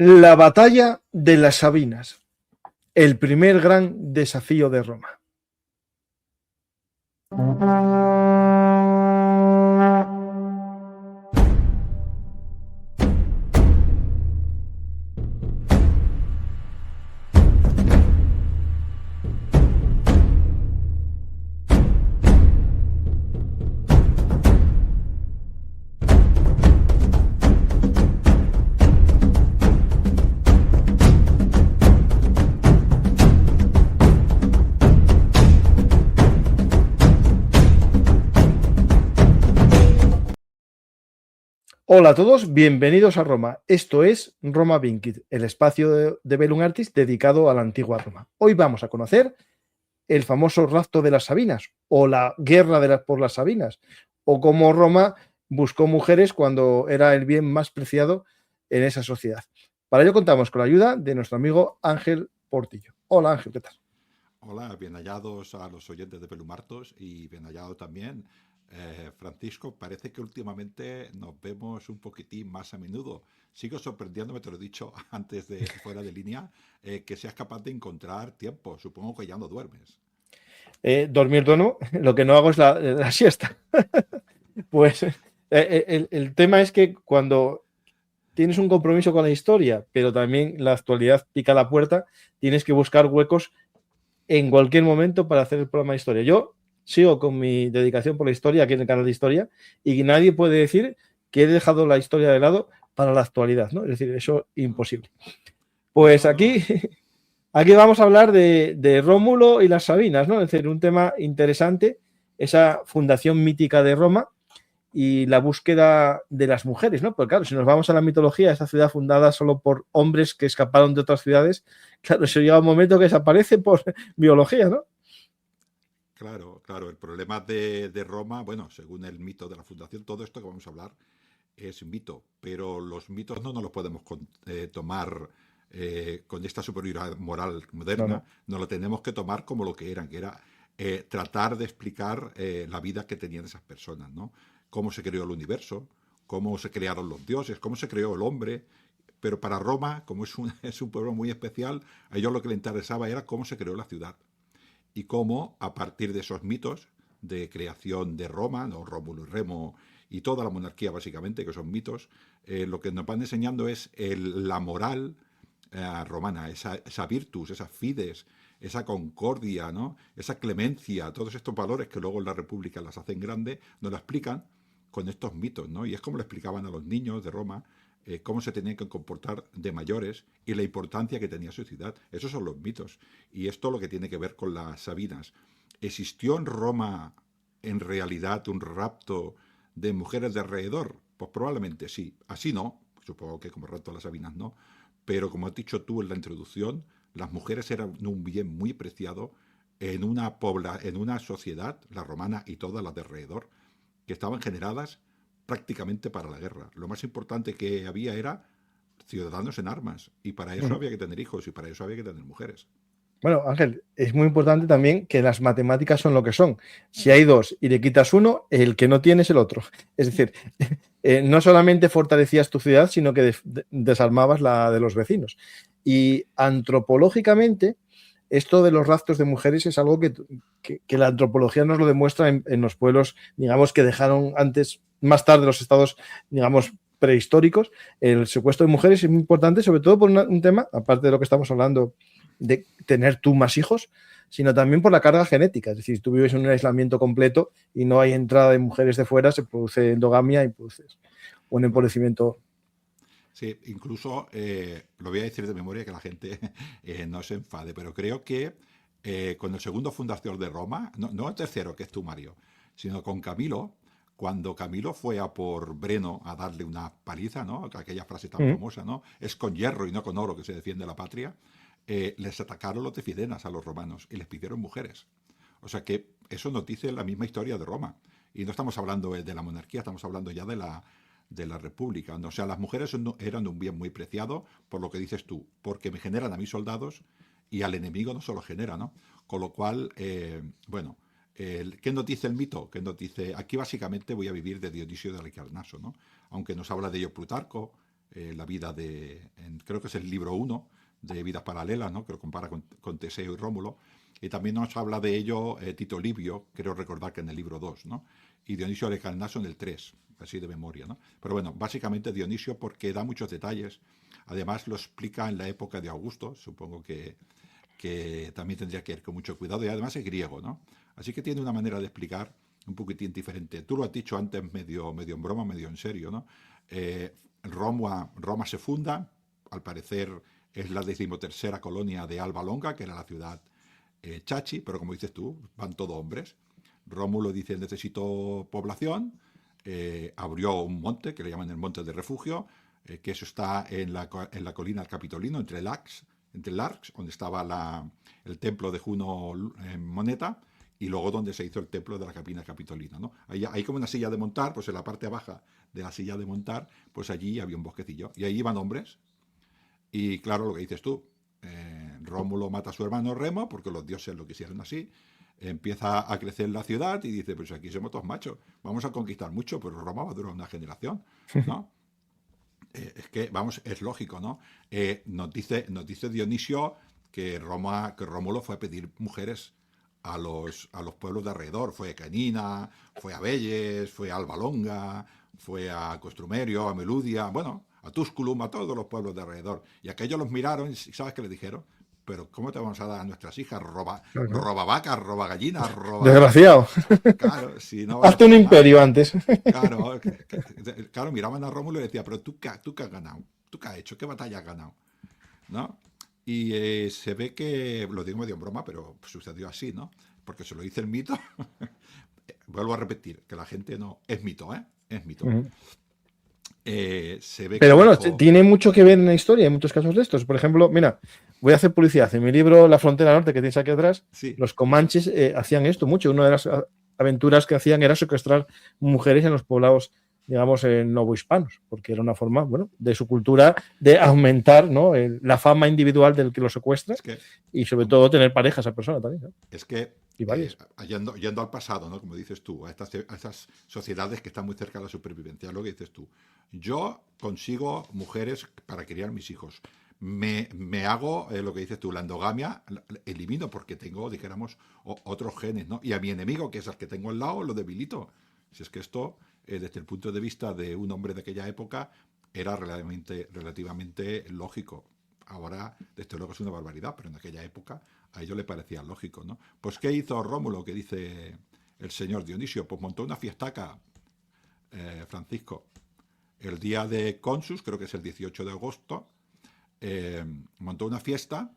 La batalla de las Sabinas, el primer gran desafío de Roma. Hola a todos, bienvenidos a Roma. Esto es Roma Vincit, el espacio de Bellum Artis dedicado a la antigua Roma. Hoy vamos a conocer el famoso rapto de las Sabinas, o la guerra por las Sabinas, o cómo Roma buscó mujeres cuando era el bien más preciado en esa sociedad. Para ello contamos con la ayuda de nuestro amigo Ángel Portillo. Hola Ángel, ¿qué tal? Hola, bien hallados a los oyentes de Pelumartos y bien hallado también, Francisco. Parece que últimamente nos vemos un poquitín más a menudo. Sigo sorprendiéndome, te lo he dicho antes de fuera de línea, que seas capaz de encontrar tiempo. Supongo que ya no duermes. Dormir duermo, lo que no hago es la siesta. Pues el tema es que cuando tienes un compromiso con la historia, pero también la actualidad pica la puerta, tienes que buscar huecos en cualquier momento para hacer el programa de historia. Yo sigo con mi dedicación por la historia aquí en el canal de historia y nadie puede decir que he dejado la historia de lado para la actualidad, ¿no? Es decir, eso es imposible. Pues No, no. aquí vamos a hablar de Rómulo y las Sabinas, ¿no? Es decir, un tema interesante, esa fundación mítica de Roma y la búsqueda de las mujeres, ¿no? Porque claro, si nos vamos a la mitología, esta ciudad fundada solo por hombres que escaparon de otras ciudades, claro, eso llega un momento que desaparece por biología, ¿no? Claro, claro. El problema de Roma, bueno, según el mito de la fundación, todo esto que vamos a hablar es mito, pero los mitos no nos los podemos tomar con esta superioridad moral No, moderna, no. nos lo tenemos que tomar como lo que eran, que era tratar de explicar la vida que tenían esas personas, ¿no? Cómo se creó el universo, cómo se crearon los dioses, cómo se creó el hombre. Pero para Roma, como es un pueblo muy especial, a ellos lo que les interesaba era cómo se creó la ciudad y cómo, a partir de esos mitos de creación de Roma, ¿no? Rómulo y Remo y toda la monarquía básicamente, que son mitos, lo que nos van enseñando es la moral romana, esa virtus, esa fides, esa concordia, ¿no? Esa clemencia, todos estos valores que luego en la República las hacen grandes, nos la explican con estos mitos, ¿no? Y es como lo explicaban a los niños de Roma, cómo se tenían que comportar de mayores y la importancia que tenía su ciudad. Esos son los mitos. Y esto lo que tiene que ver con las Sabinas. ¿Existió en Roma en realidad un rapto de mujeres de alrededor? Pues probablemente sí. Así no, supongo que como rapto de las Sabinas no. Pero como has dicho tú en la introducción, las mujeres eran un bien muy preciado en una sociedad, la romana y todas las de alrededor, que estaban generadas prácticamente para la guerra. Lo más importante que había era ciudadanos en armas, y para eso Uh-huh. había que tener hijos y para eso había que tener mujeres. Bueno, Ángel, es muy importante también que las matemáticas son lo que son. Si hay dos y le quitas uno, el que no tiene es el otro. Es decir, no solamente fortalecías tu ciudad, sino que desarmabas la de los vecinos. Y antropológicamente, esto de los raptos de mujeres es algo que la antropología nos lo demuestra en los pueblos, digamos, que dejaron antes, más tarde los estados, digamos, prehistóricos. El secuestro de mujeres es muy importante, sobre todo por un tema, aparte de lo que estamos hablando de tener tú más hijos, sino también por la carga genética. Es decir, si tú vives en un aislamiento completo y no hay entrada de mujeres de fuera, se produce endogamia y produces un Claro. empobrecimiento. Sí, incluso lo voy a decir de memoria que la gente no se enfade, pero creo que con el segundo fundador de Roma, no el tercero, que es tú, Mario, sino con Camilo, cuando Camilo fue a por Breno a darle una paliza, ¿no? Aquella frase tan Mm. famosa, ¿no? Es con hierro y no con oro que se defiende la patria. Les atacaron los de Fidenas a los romanos y les pidieron mujeres. O sea que eso nos dice la misma historia de Roma. Y no estamos hablando de la monarquía, estamos hablando ya de la república, ¿no? O sea, las mujeres eran un bien muy preciado, por lo que dices tú, porque me generan a mis soldados y al enemigo no se lo genera, ¿no? Con lo cual, bueno, ¿qué nos dice el mito? ¿Qué nos dice? Aquí básicamente voy a vivir de Dionisio de Halicarnaso, ¿no? Aunque nos habla de ello Plutarco, la vida creo que es el libro 1 de Vidas Paralelas, ¿no? Que lo compara con Teseo y Rómulo. Y también nos habla de ello Tito Livio, creo recordar que en el libro 2, ¿no? Y Dionisio Halicarnaso en el 3, así de memoria, ¿no? Pero bueno, básicamente Dionisio porque da muchos detalles. Además lo explica en la época de Augusto, supongo que también tendría que ir con mucho cuidado, y además es griego, ¿no? Así que tiene una manera de explicar un poquitín diferente. Tú lo has dicho antes medio en broma, medio en serio, ¿no? Roma se funda, al parecer es la 13ª colonia de Alba Longa, que era la ciudad chachi, pero como dices tú, van todos hombres. Rómulo dice, necesito población, abrió un monte, que le llaman el Monte de Refugio, que eso está en la colina del Capitolino, entre Larx, donde estaba el templo de Juno en Moneta, y luego donde se hizo el templo de la Capina Capitolina, ¿no? Hay como una silla de montar, pues en la parte baja de la silla de montar, pues allí había un bosquecillo, y ahí iban hombres, y claro, lo que dices tú, Rómulo mata a su hermano Remo, porque los dioses lo quisieron así, empieza a crecer la ciudad, y dice, pues aquí somos todos machos, vamos a conquistar mucho, pero Roma va a durar una generación, ¿no? Es que, vamos, es lógico, ¿no? Nos dice Dionisio que Rómulo fue a pedir mujeres a los pueblos de alrededor. Fue a Canina, fue a Belles, fue a Alba Longa, fue a Costrumerio, a Meludia, bueno, a Tusculum, a todos los pueblos de alrededor. Y aquellos los miraron y ¿sabes qué le dijeron? Pero ¿cómo te vamos a dar a nuestras hijas? Roba vacas, roba gallinas, roba... Desgraciado. Claro, si no vas a Hazte un hacer imperio nada. antes. Claro, claro, miraban a Rómulo y le decía, pero ¿tú qué has ganado? ¿Tú qué has hecho? ¿Qué batalla has ganado? ¿No? Y se ve que, lo digo medio en broma, pero sucedió así, ¿no? Porque se lo dice el mito. Vuelvo a repetir, que la gente no... Es mito, ¿eh? Es mito. Se ve Pero que bueno, dijo... tiene mucho que ver en la historia, hay muchos casos de estos. Por ejemplo, mira, voy a hacer publicidad. En mi libro La frontera norte, que tienes aquí atrás, Sí. los comanches hacían esto mucho. Una de las aventuras que hacían era secuestrar mujeres en los poblados, digamos, novohispanos, porque era una forma, bueno, de su cultura de aumentar, ¿no? La fama individual del que lo secuestra, y sobre todo tener pareja a esa persona también, ¿no? Es que, y varias. yendo al pasado, ¿no? Como dices tú, a estas sociedades que están muy cerca de la supervivencia, lo que dices tú. Yo consigo mujeres para criar mis hijos. Me hago lo que dices tú, la endogamia, elimino porque tengo, dijéramos, otros genes, ¿no? Y a mi enemigo, que es el que tengo al lado, lo debilito. Si es que esto, desde el punto de vista de un hombre de aquella época, era relativamente lógico. Ahora, desde luego, es una barbaridad, pero en aquella época a ellos le parecía lógico, ¿no? Pues, ¿qué hizo Rómulo, que dice el señor Dionisio? Pues montó una fiestaca, Francisco. El día de Consus, creo que es el 18 de agosto, montó una fiesta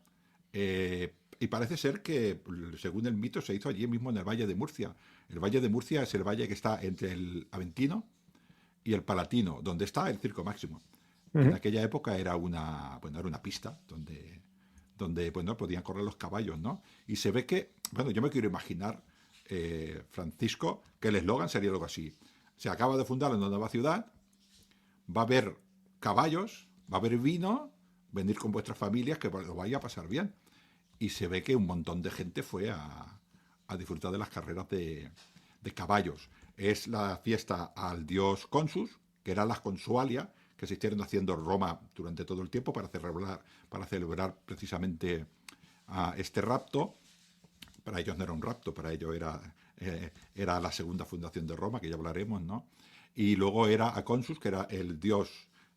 y parece ser que, según el mito, se hizo allí mismo en el Valle de Murcia. El Valle de Murcia es el valle que está entre el Aventino y el Palatino, donde está el Circo Máximo. En aquella época era una pista donde bueno, podían correr los caballos, ¿no? Y se ve que, bueno, yo me quiero imaginar, Francisco, que el eslogan sería algo así. Se acaba de fundar una nueva ciudad, va a haber caballos, va a haber vino, venir con vuestras familias, que lo vaya a pasar bien. Y se ve que un montón de gente fue a disfrutar de las carreras de caballos. Es la fiesta al dios Consus, que eran las consualias, que se estuvieron haciendo en Roma durante todo el tiempo para celebrar precisamente este rapto. Para ellos no era un rapto, para ellos era la segunda fundación de Roma, que ya hablaremos, ¿no? Y luego era a Consus, que era el dios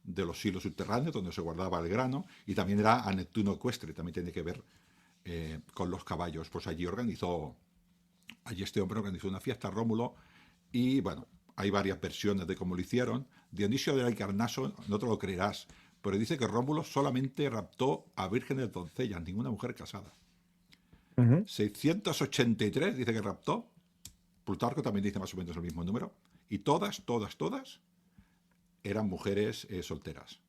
de los silos subterráneos, donde se guardaba el grano, y también era a Neptuno ecuestre, también tiene que ver con los caballos. Pues allí este hombre organizó una fiesta, Rómulo, y bueno, hay varias versiones de cómo lo hicieron. Dionisio de Halicarnaso, no te lo creerás, pero dice que Rómulo solamente raptó a vírgenes doncellas, ninguna mujer casada. 683 dice que raptó. Plutarco también dice más o menos el mismo número. Y todas eran mujeres solteras.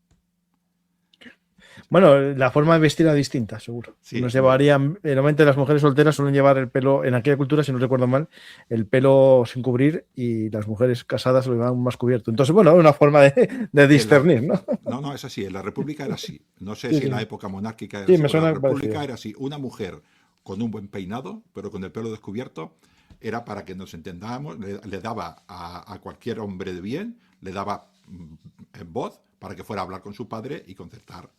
Bueno, la forma de vestir era distinta, seguro. Sí, Nos llevarían, normalmente las mujeres solteras suelen llevar el pelo, en aquella cultura, si no recuerdo mal, el pelo sin cubrir, y las mujeres casadas lo llevaban más cubierto. Entonces, bueno, una forma de discernir, ¿no? No, es así. En la República era así. No sé Sí, si sí. en la época monárquica era Sí, así, me pero en la suena República parecido. era así. Una mujer con un buen peinado, pero con el pelo descubierto, era, para que nos entendamos, le daba a cualquier hombre de bien, le daba voz para que fuera a hablar con su padre y concertar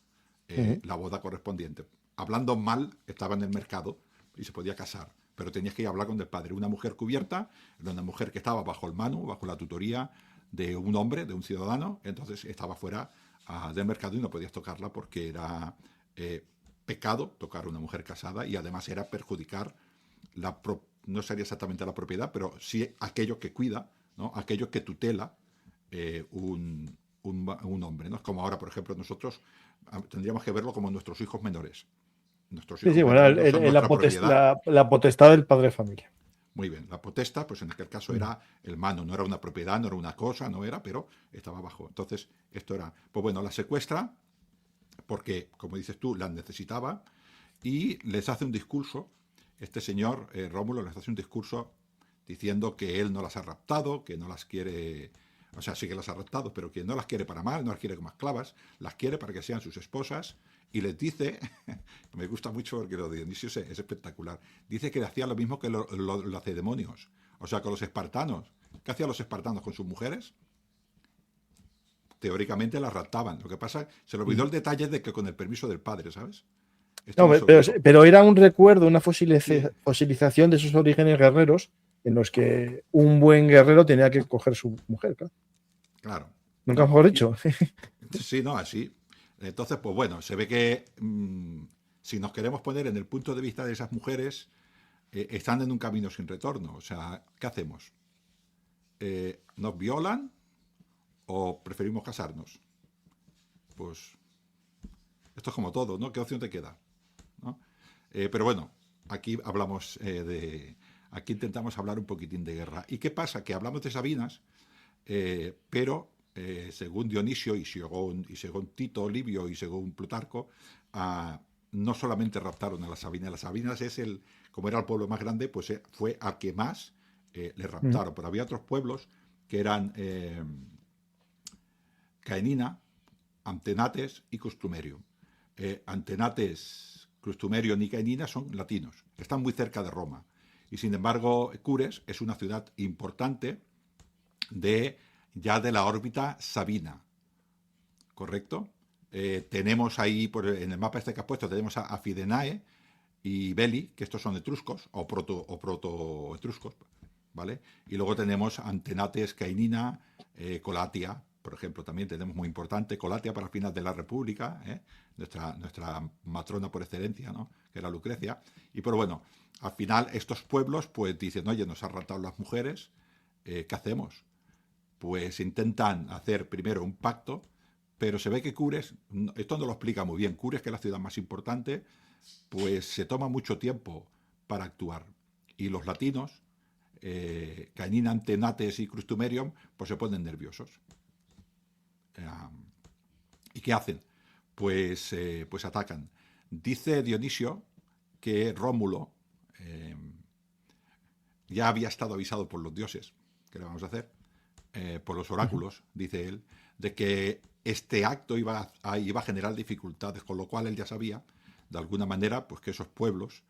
Ujú. la boda correspondiente. Hablando mal, estaba en el mercado y se podía casar, pero tenías que ir a hablar con el padre. Una mujer cubierta, una mujer que estaba bajo el mano, bajo la tutoría de un hombre, de un ciudadano, entonces estaba fuera del mercado y no podías tocarla porque era pecado tocar a una mujer casada y además era perjudicar no sería exactamente la propiedad, pero sí aquello que cuida, ¿no? Aquello que tutela un hombre, ¿no? Es como ahora, por ejemplo, nosotros tendríamos que verlo como nuestros hijos menores. Nuestros Sí, sí, hijos bueno, menores no son nuestra propiedad. la potestad del padre de familia. Muy bien, la potestad, pues en aquel caso Mm. era el mano, no era una propiedad, no era una cosa, no era, pero estaba abajo. Entonces, esto era, pues bueno, la secuestra porque, como dices tú, las necesitaba y les hace un discurso. Este señor, Rómulo, les hace un discurso diciendo que él no las ha raptado, que no las quiere, o sea, sí que las ha raptado, pero que no las quiere para mal, no las quiere como esclavas, las quiere para que sean sus esposas, y les dice, me gusta mucho porque lo de Dionisio es espectacular, dice que le hacía lo mismo que los lacedemonios, o sea, con los espartanos. ¿Qué hacían los espartanos con sus mujeres? Teóricamente las raptaban. Lo que pasa, se le olvidó Mm. el detalle de que con el permiso del padre, ¿sabes? Esto No, no se pero, olvidó. pero era un recuerdo, una Sí, fosilización de esos orígenes guerreros en los que un buen guerrero tenía que coger su mujer, claro. claro. Nunca No, mejor dicho. sí, no, así. Entonces, pues bueno, se ve que si nos queremos poner en el punto de vista de esas mujeres, están en un camino sin retorno. O sea, ¿qué hacemos? ¿Nos violan o preferimos casarnos? Pues esto es como todo, ¿no? ¿Qué opción te queda? ¿No? Pero bueno, aquí hablamos aquí intentamos hablar un poquitín de guerra. ¿Y qué pasa? Que hablamos de Sabinas, pero según Dionisio y según Tito Livio y según Plutarco, no solamente raptaron a las Sabinas es como era el pueblo más grande, pues fue al que más le Mm. raptaron. Pero había otros pueblos que eran Caenina, Antenates y Custumerium. Antenates, Custumerium y Caenina son latinos, están muy cerca de Roma. Y sin embargo, Cures es una ciudad importante ya de la órbita sabina, ¿correcto? Tenemos ahí, en el mapa este que has puesto, tenemos a Fidenae y Beli, que estos son etruscos o proto-etruscos, ¿vale? Y luego tenemos Antenates, Cainina, Colatia, por ejemplo, también tenemos muy importante, Colatia para el final de la República, nuestra matrona por excelencia, ¿no? Que era Lucrecia. Y pero bueno, al final estos pueblos pues dicen, oye, nos han raptado las mujeres, ¿qué hacemos? Pues intentan hacer primero un pacto, pero se ve que Cures, esto no lo explica muy bien, Cures, que es la ciudad más importante, pues se toma mucho tiempo para actuar. Y los latinos, Cainina, Antenates y Crustumerium, pues se ponen nerviosos. ¿Y qué hacen? Pues atacan. Dice Dionisio que Rómulo ya había estado avisado por los dioses, ¿qué le vamos a hacer? Por los Ujú. oráculos, dice él, de que este acto iba a generar dificultades, con lo cual él ya sabía, de alguna manera, pues que esos pueblos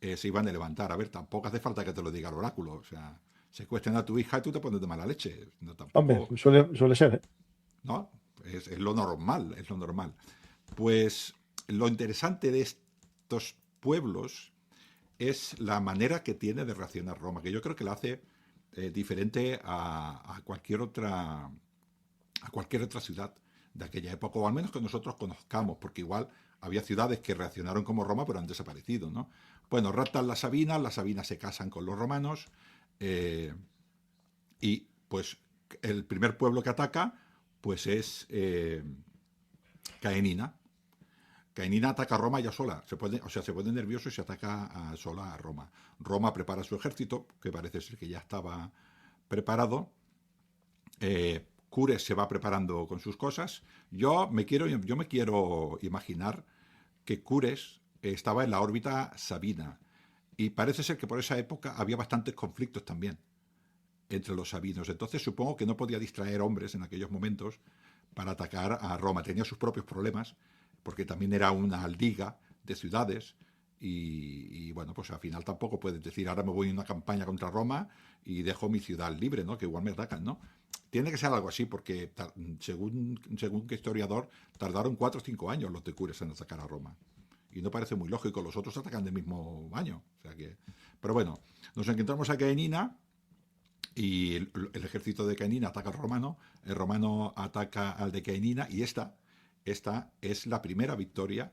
se iban a levantar. A ver, tampoco hace falta que te lo diga el oráculo, o sea, secuestran a tu hija y tú te pones de mala leche. No, Hombre, tampoco, pues suele ser, ¿eh? ¿no? Es lo normal, es lo normal. Pues lo interesante de estos pueblos es la manera que tiene de reaccionar Roma, que yo creo que la hace diferente a cualquier otra ciudad de aquella época, o al menos que nosotros conozcamos, porque igual había ciudades que reaccionaron como Roma, pero han desaparecido, ¿no? Bueno, raptan las Sabinas se casan con los romanos, eh, y pues el primer pueblo que ataca, pues es Caenina. Cainina ataca a Roma ya sola, se pone nervioso y se ataca sola a Roma. Roma prepara su ejército, que parece ser que ya estaba preparado. Cures se va preparando con sus cosas. Yo me quiero imaginar que Cures estaba en la órbita sabina. Y parece ser que por esa época había bastantes conflictos también entre los sabinos. Entonces supongo que no podía distraer hombres en aquellos momentos para atacar a Roma. Tenía sus propios problemas, porque también era una liga de ciudades. Y bueno, pues al final tampoco puedes decir, ahora me voy en una campaña contra Roma y dejo mi ciudad libre, ¿no? Que igual me atacan, ¿no? tiene que ser algo así, porque según qué historiador, tardaron 4 o 5 años los decures en atacar a Roma. Y no parece muy lógico, los otros atacan del mismo año. O sea que, pero bueno, nos encontramos a Caenina y el ejército de Caenina ataca al romano, el romano ataca al de Caenina y esta es la primera victoria,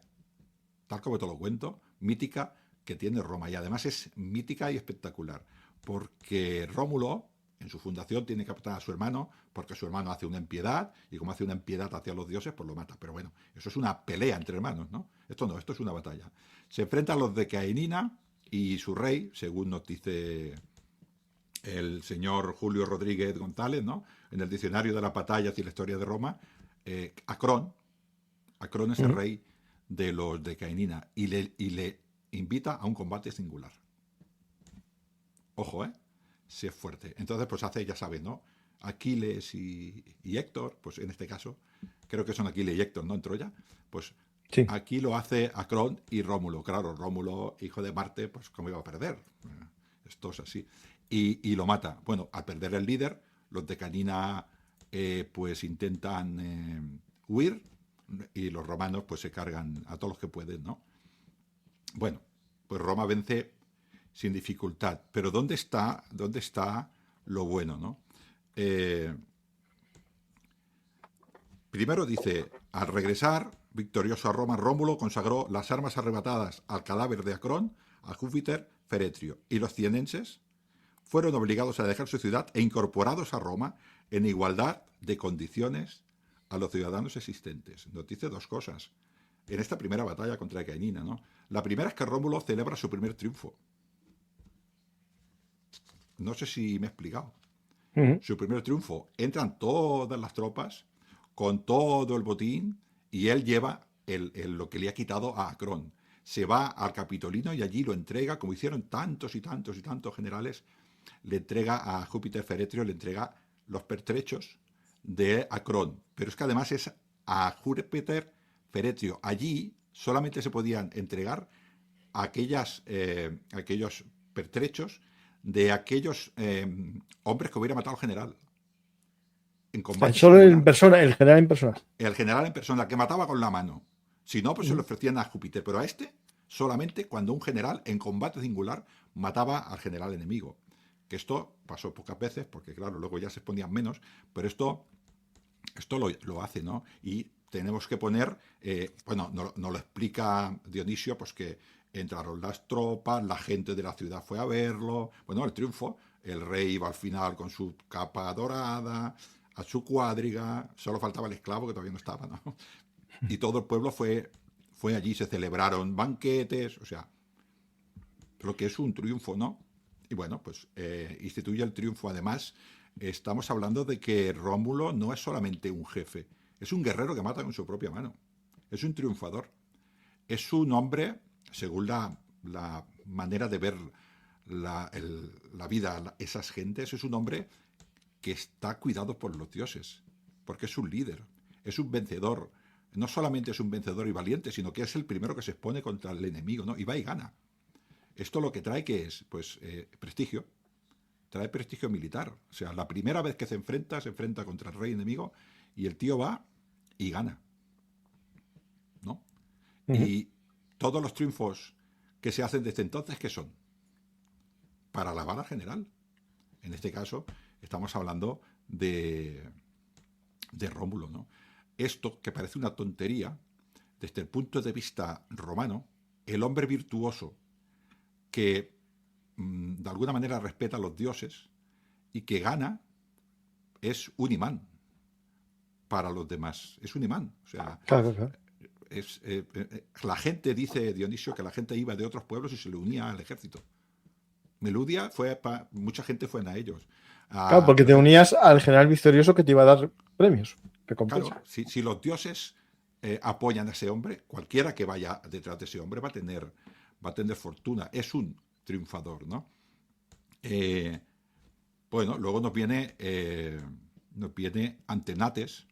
tal como te lo cuento, mítica que tiene Roma. Y además es mítica y espectacular, porque Rómulo, en su fundación, tiene que matar a su hermano, porque su hermano hace una impiedad, y como hace una impiedad hacia los dioses, pues lo mata. Pero bueno, eso es una pelea entre hermanos, ¿no? Esto es una batalla. Se enfrentan los de Caenina y su rey, según nos dice el señor Julio Rodríguez González, ¿no? En el diccionario de las batallas y la historia de Roma, Acrón es el rey de los de Caenina y le invita a un combate singular. Ojo, si es fuerte. Entonces, pues hace, ya sabes, ¿no? Aquiles y Héctor, pues en este caso, creo que son Aquiles y Héctor, ¿no? En Troya, pues Sí. aquí lo hace Acrón y Rómulo. Claro, Rómulo, hijo de Marte, pues ¿cómo iba a perder? Esto es así. Y lo mata. Bueno, al perder el líder, los de Canina pues intentan huir y los romanos pues se cargan a todos los que pueden, ¿no? Bueno, pues Roma vence sin dificultad. Pero ¿dónde está lo bueno, no? Primero dice, al regresar victorioso a Roma, Rómulo consagró las armas arrebatadas al cadáver de Acrón, a Júpiter Feretrio, y los cienenses fueron obligados a dejar su ciudad e incorporados a Roma en igualdad de condiciones a los ciudadanos existentes. Nos dice dos cosas en esta primera batalla contra Caenina, ¿no? La primera es que Rómulo celebra su primer triunfo. No sé si me he explicado. Su primer triunfo. Entran todas las tropas con todo el botín y él lleva lo que le ha quitado a Acrón. Se va al Capitolino y allí lo entrega, como hicieron tantos y tantos y tantos generales, le entrega a Júpiter Feretrio, le entrega los pertrechos de Acrón. Pero es que además es a Júpiter Feretrio. Allí solamente se podían entregar aquellos pertrechos de aquellos hombres que hubiera matado al general en combate Solo singular. en persona, el general en persona. El general en persona, que mataba con la mano. Si no, pues se lo ofrecían a Júpiter. Pero a este, solamente cuando un general en combate singular mataba al general enemigo. Que esto pasó pocas veces, porque claro, luego ya se ponían menos, pero esto lo hace, ¿no? Y tenemos que poner, no lo explica Dionisio, pues que entraron las tropas, la gente de la ciudad fue a verlo, bueno, el triunfo, el rey iba al final con su capa dorada, a su cuadriga, solo faltaba el esclavo que todavía no estaba, ¿no? Y todo el pueblo fue allí, se celebraron banquetes, o sea, lo que es un triunfo, ¿no? Y bueno, pues instituye el triunfo. Además, estamos hablando de que Rómulo no es solamente un jefe, es un guerrero que mata con su propia mano, es un triunfador, es un hombre, según la manera de ver la vida, esas gentes, es un hombre que está cuidado por los dioses, porque es un líder, es un vencedor. No solamente es un vencedor y valiente, sino que es el primero que se expone contra el enemigo, ¿no? Y va y gana. Esto lo que trae, ¿qué es? Pues prestigio. Trae prestigio militar. O sea, la primera vez que se enfrenta contra el rey enemigo y el tío va y gana, ¿no? Y todos los triunfos que se hacen desde entonces, ¿qué son? Para alabar al general. En este caso, estamos hablando de Rómulo, ¿no? Esto, que parece una tontería, desde el punto de vista romano, el hombre virtuoso que de alguna manera respeta a los dioses y que gana es un imán para los demás. Es un imán. O sea, Claro. La gente, dice Dionisio, que la gente iba de otros pueblos y se le unía al ejército. Meludia mucha gente fue a ellos. Claro, porque te unías al general victorioso que te iba a dar premios, recompensa. Claro, si los dioses apoyan a ese hombre, cualquiera que vaya detrás de ese hombre va a tener fortuna. Es un triunfador, ¿no? Bueno, luego nos viene Antenates,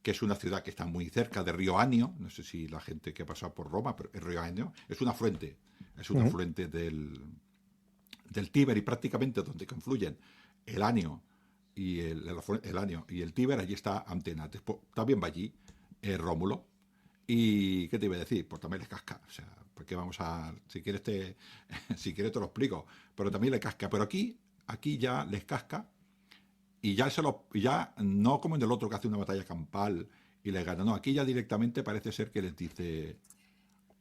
que es una ciudad que está muy cerca de Río Anio. No sé si la gente que ha pasado por Roma, pero el Río Anio es un afluente. Es un afluente del Tíber y prácticamente donde confluyen el Anio y el año y el Tíber, allí está Antenates. Pues, también va allí Rómulo. ¿Y qué te iba a decir? Pues también le casca. O sea, porque vamos a. Si quieres si quieres te lo explico. Pero también le casca. Pero aquí ya les casca. Y ya no como en el otro que hace una batalla campal y les gana. No, aquí ya directamente parece ser que les dice: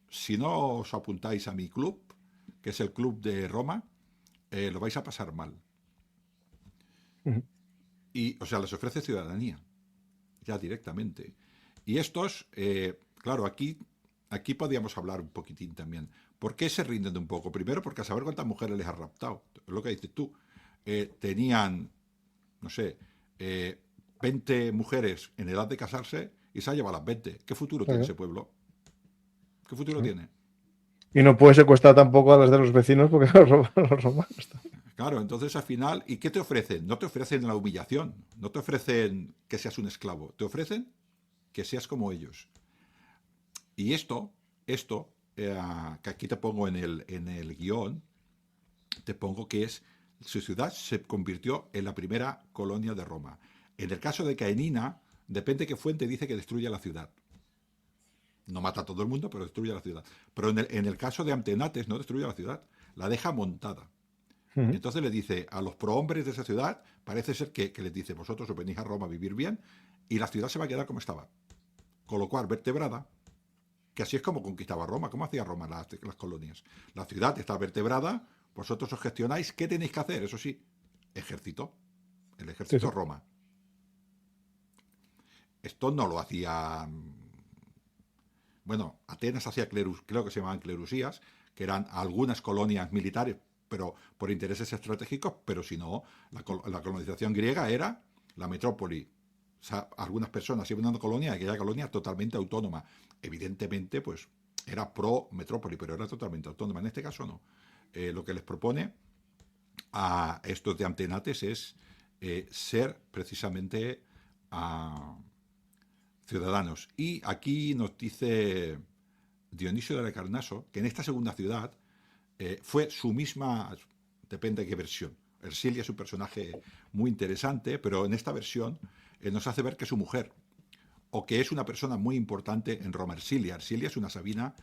si no os apuntáis a mi club, que es el club de Roma, lo vais a pasar mal. Ujú. Y, o sea, les ofrece ciudadanía, ya directamente. Y estos, claro, aquí podríamos hablar un poquitín también. ¿Por qué se rinden un poco? Primero, porque a saber cuántas mujeres les ha raptado. Es lo que dices tú. Tenían, no sé, 20 mujeres en edad de casarse y se ha llevado las 20. ¿Qué futuro tiene ese pueblo? ¿Qué futuro Sí. tiene? Y no puede secuestrar tampoco a las de los vecinos porque los roban los romanos. Claro, entonces al final, ¿y qué te ofrecen? No te ofrecen la humillación, no te ofrecen que seas un esclavo, te ofrecen que seas como ellos. Y esto que aquí te pongo en el guión, te pongo que su ciudad se convirtió en la primera colonia de Roma. En el caso de Caenina, depende de qué fuente dice que destruye la ciudad. No mata a todo el mundo, pero destruye la ciudad. Pero en el caso de Antenates no destruye la ciudad, la deja montada. Ujú. Entonces le dice a los prohombres de esa ciudad, parece ser que les dice: vosotros os venís a Roma a vivir bien y la ciudad se va a quedar como estaba. Con lo cual, vertebrada, que así es como conquistaba Roma. ¿Cómo hacía Roma las colonias? La ciudad está vertebrada, vosotros os gestionáis. ¿Qué tenéis que hacer? Eso sí, ejército. El Sí, sí. ejército Roma. Esto no lo hacía. Bueno, Atenas hacía creo que se llamaban clerusías, que eran algunas colonias militares, pero por intereses estratégicos, pero si no, la colonización griega era la metrópoli. O sea, algunas personas iban a una colonia, aquella colonia totalmente autónoma. Evidentemente, pues era pro metrópoli, pero era totalmente autónoma. En este caso no. Lo que les propone a estos de Antenates es ser precisamente ciudadanos. Y aquí nos dice Dionisio de Halicarnaso que en esta segunda ciudad fue su misma, depende de qué versión. Ersilia es un personaje muy interesante, pero en esta versión nos hace ver que es su mujer, o que es una persona muy importante en Roma. Ersilia es una sabina,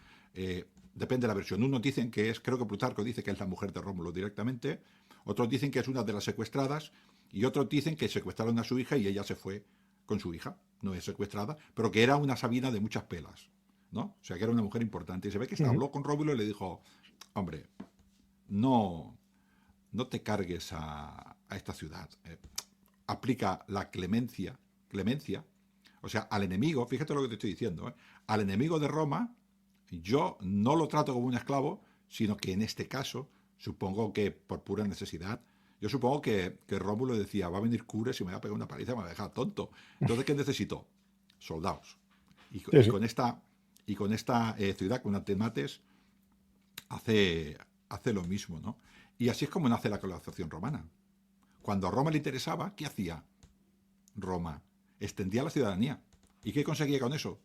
depende de la versión. Unos dicen que es, creo que Plutarco dice que es la mujer de Rómulo directamente, otros dicen que es una de las secuestradas, y otros dicen que secuestraron a su hija y ella se fue con su hija, no es secuestrada, pero que era una sabina de muchas pelas, ¿no? O sea, que era una mujer importante. Y se ve que Ujú. habló con Rómulo y le dijo: hombre, no, no te cargues a esta ciudad. Aplica la clemencia, o sea, al enemigo, fíjate lo que te estoy diciendo, al enemigo de Roma, yo no lo trato como un esclavo, sino que en este caso, supongo que por pura necesidad, yo supongo que Rómulo decía: va a venir Cures y me va a pegar una paliza y me va a dejar tonto. Entonces, ¿qué necesito? Soldados. Y, Sí, y sí. con esta ciudad, con Antenates, hace lo mismo, ¿no? Y así es como nace la colonización romana. Cuando a Roma le interesaba, ¿qué hacía Roma? Extendía la ciudadanía. ¿Y qué conseguía con eso?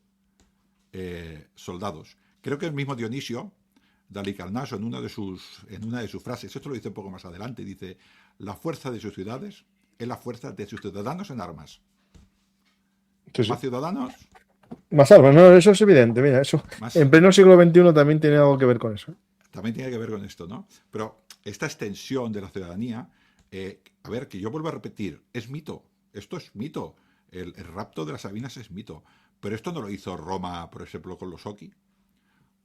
Soldados. Creo que el mismo Dionisio de Halicarnaso en una de sus frases, esto lo dice un poco más adelante, dice: la fuerza de sus ciudades es la fuerza de sus ciudadanos en armas. Sí, Más sí. ciudadanos, Más armas, no, eso es evidente. Mira, eso más. en pleno siglo XXI también tiene algo que ver con eso. También tiene que ver con esto, ¿no? Pero esta extensión de la ciudadanía, a ver, que yo vuelvo a repetir, es mito. Esto es mito. El rapto de las Sabinas es mito. Pero esto no lo hizo Roma, por ejemplo, con los Oki.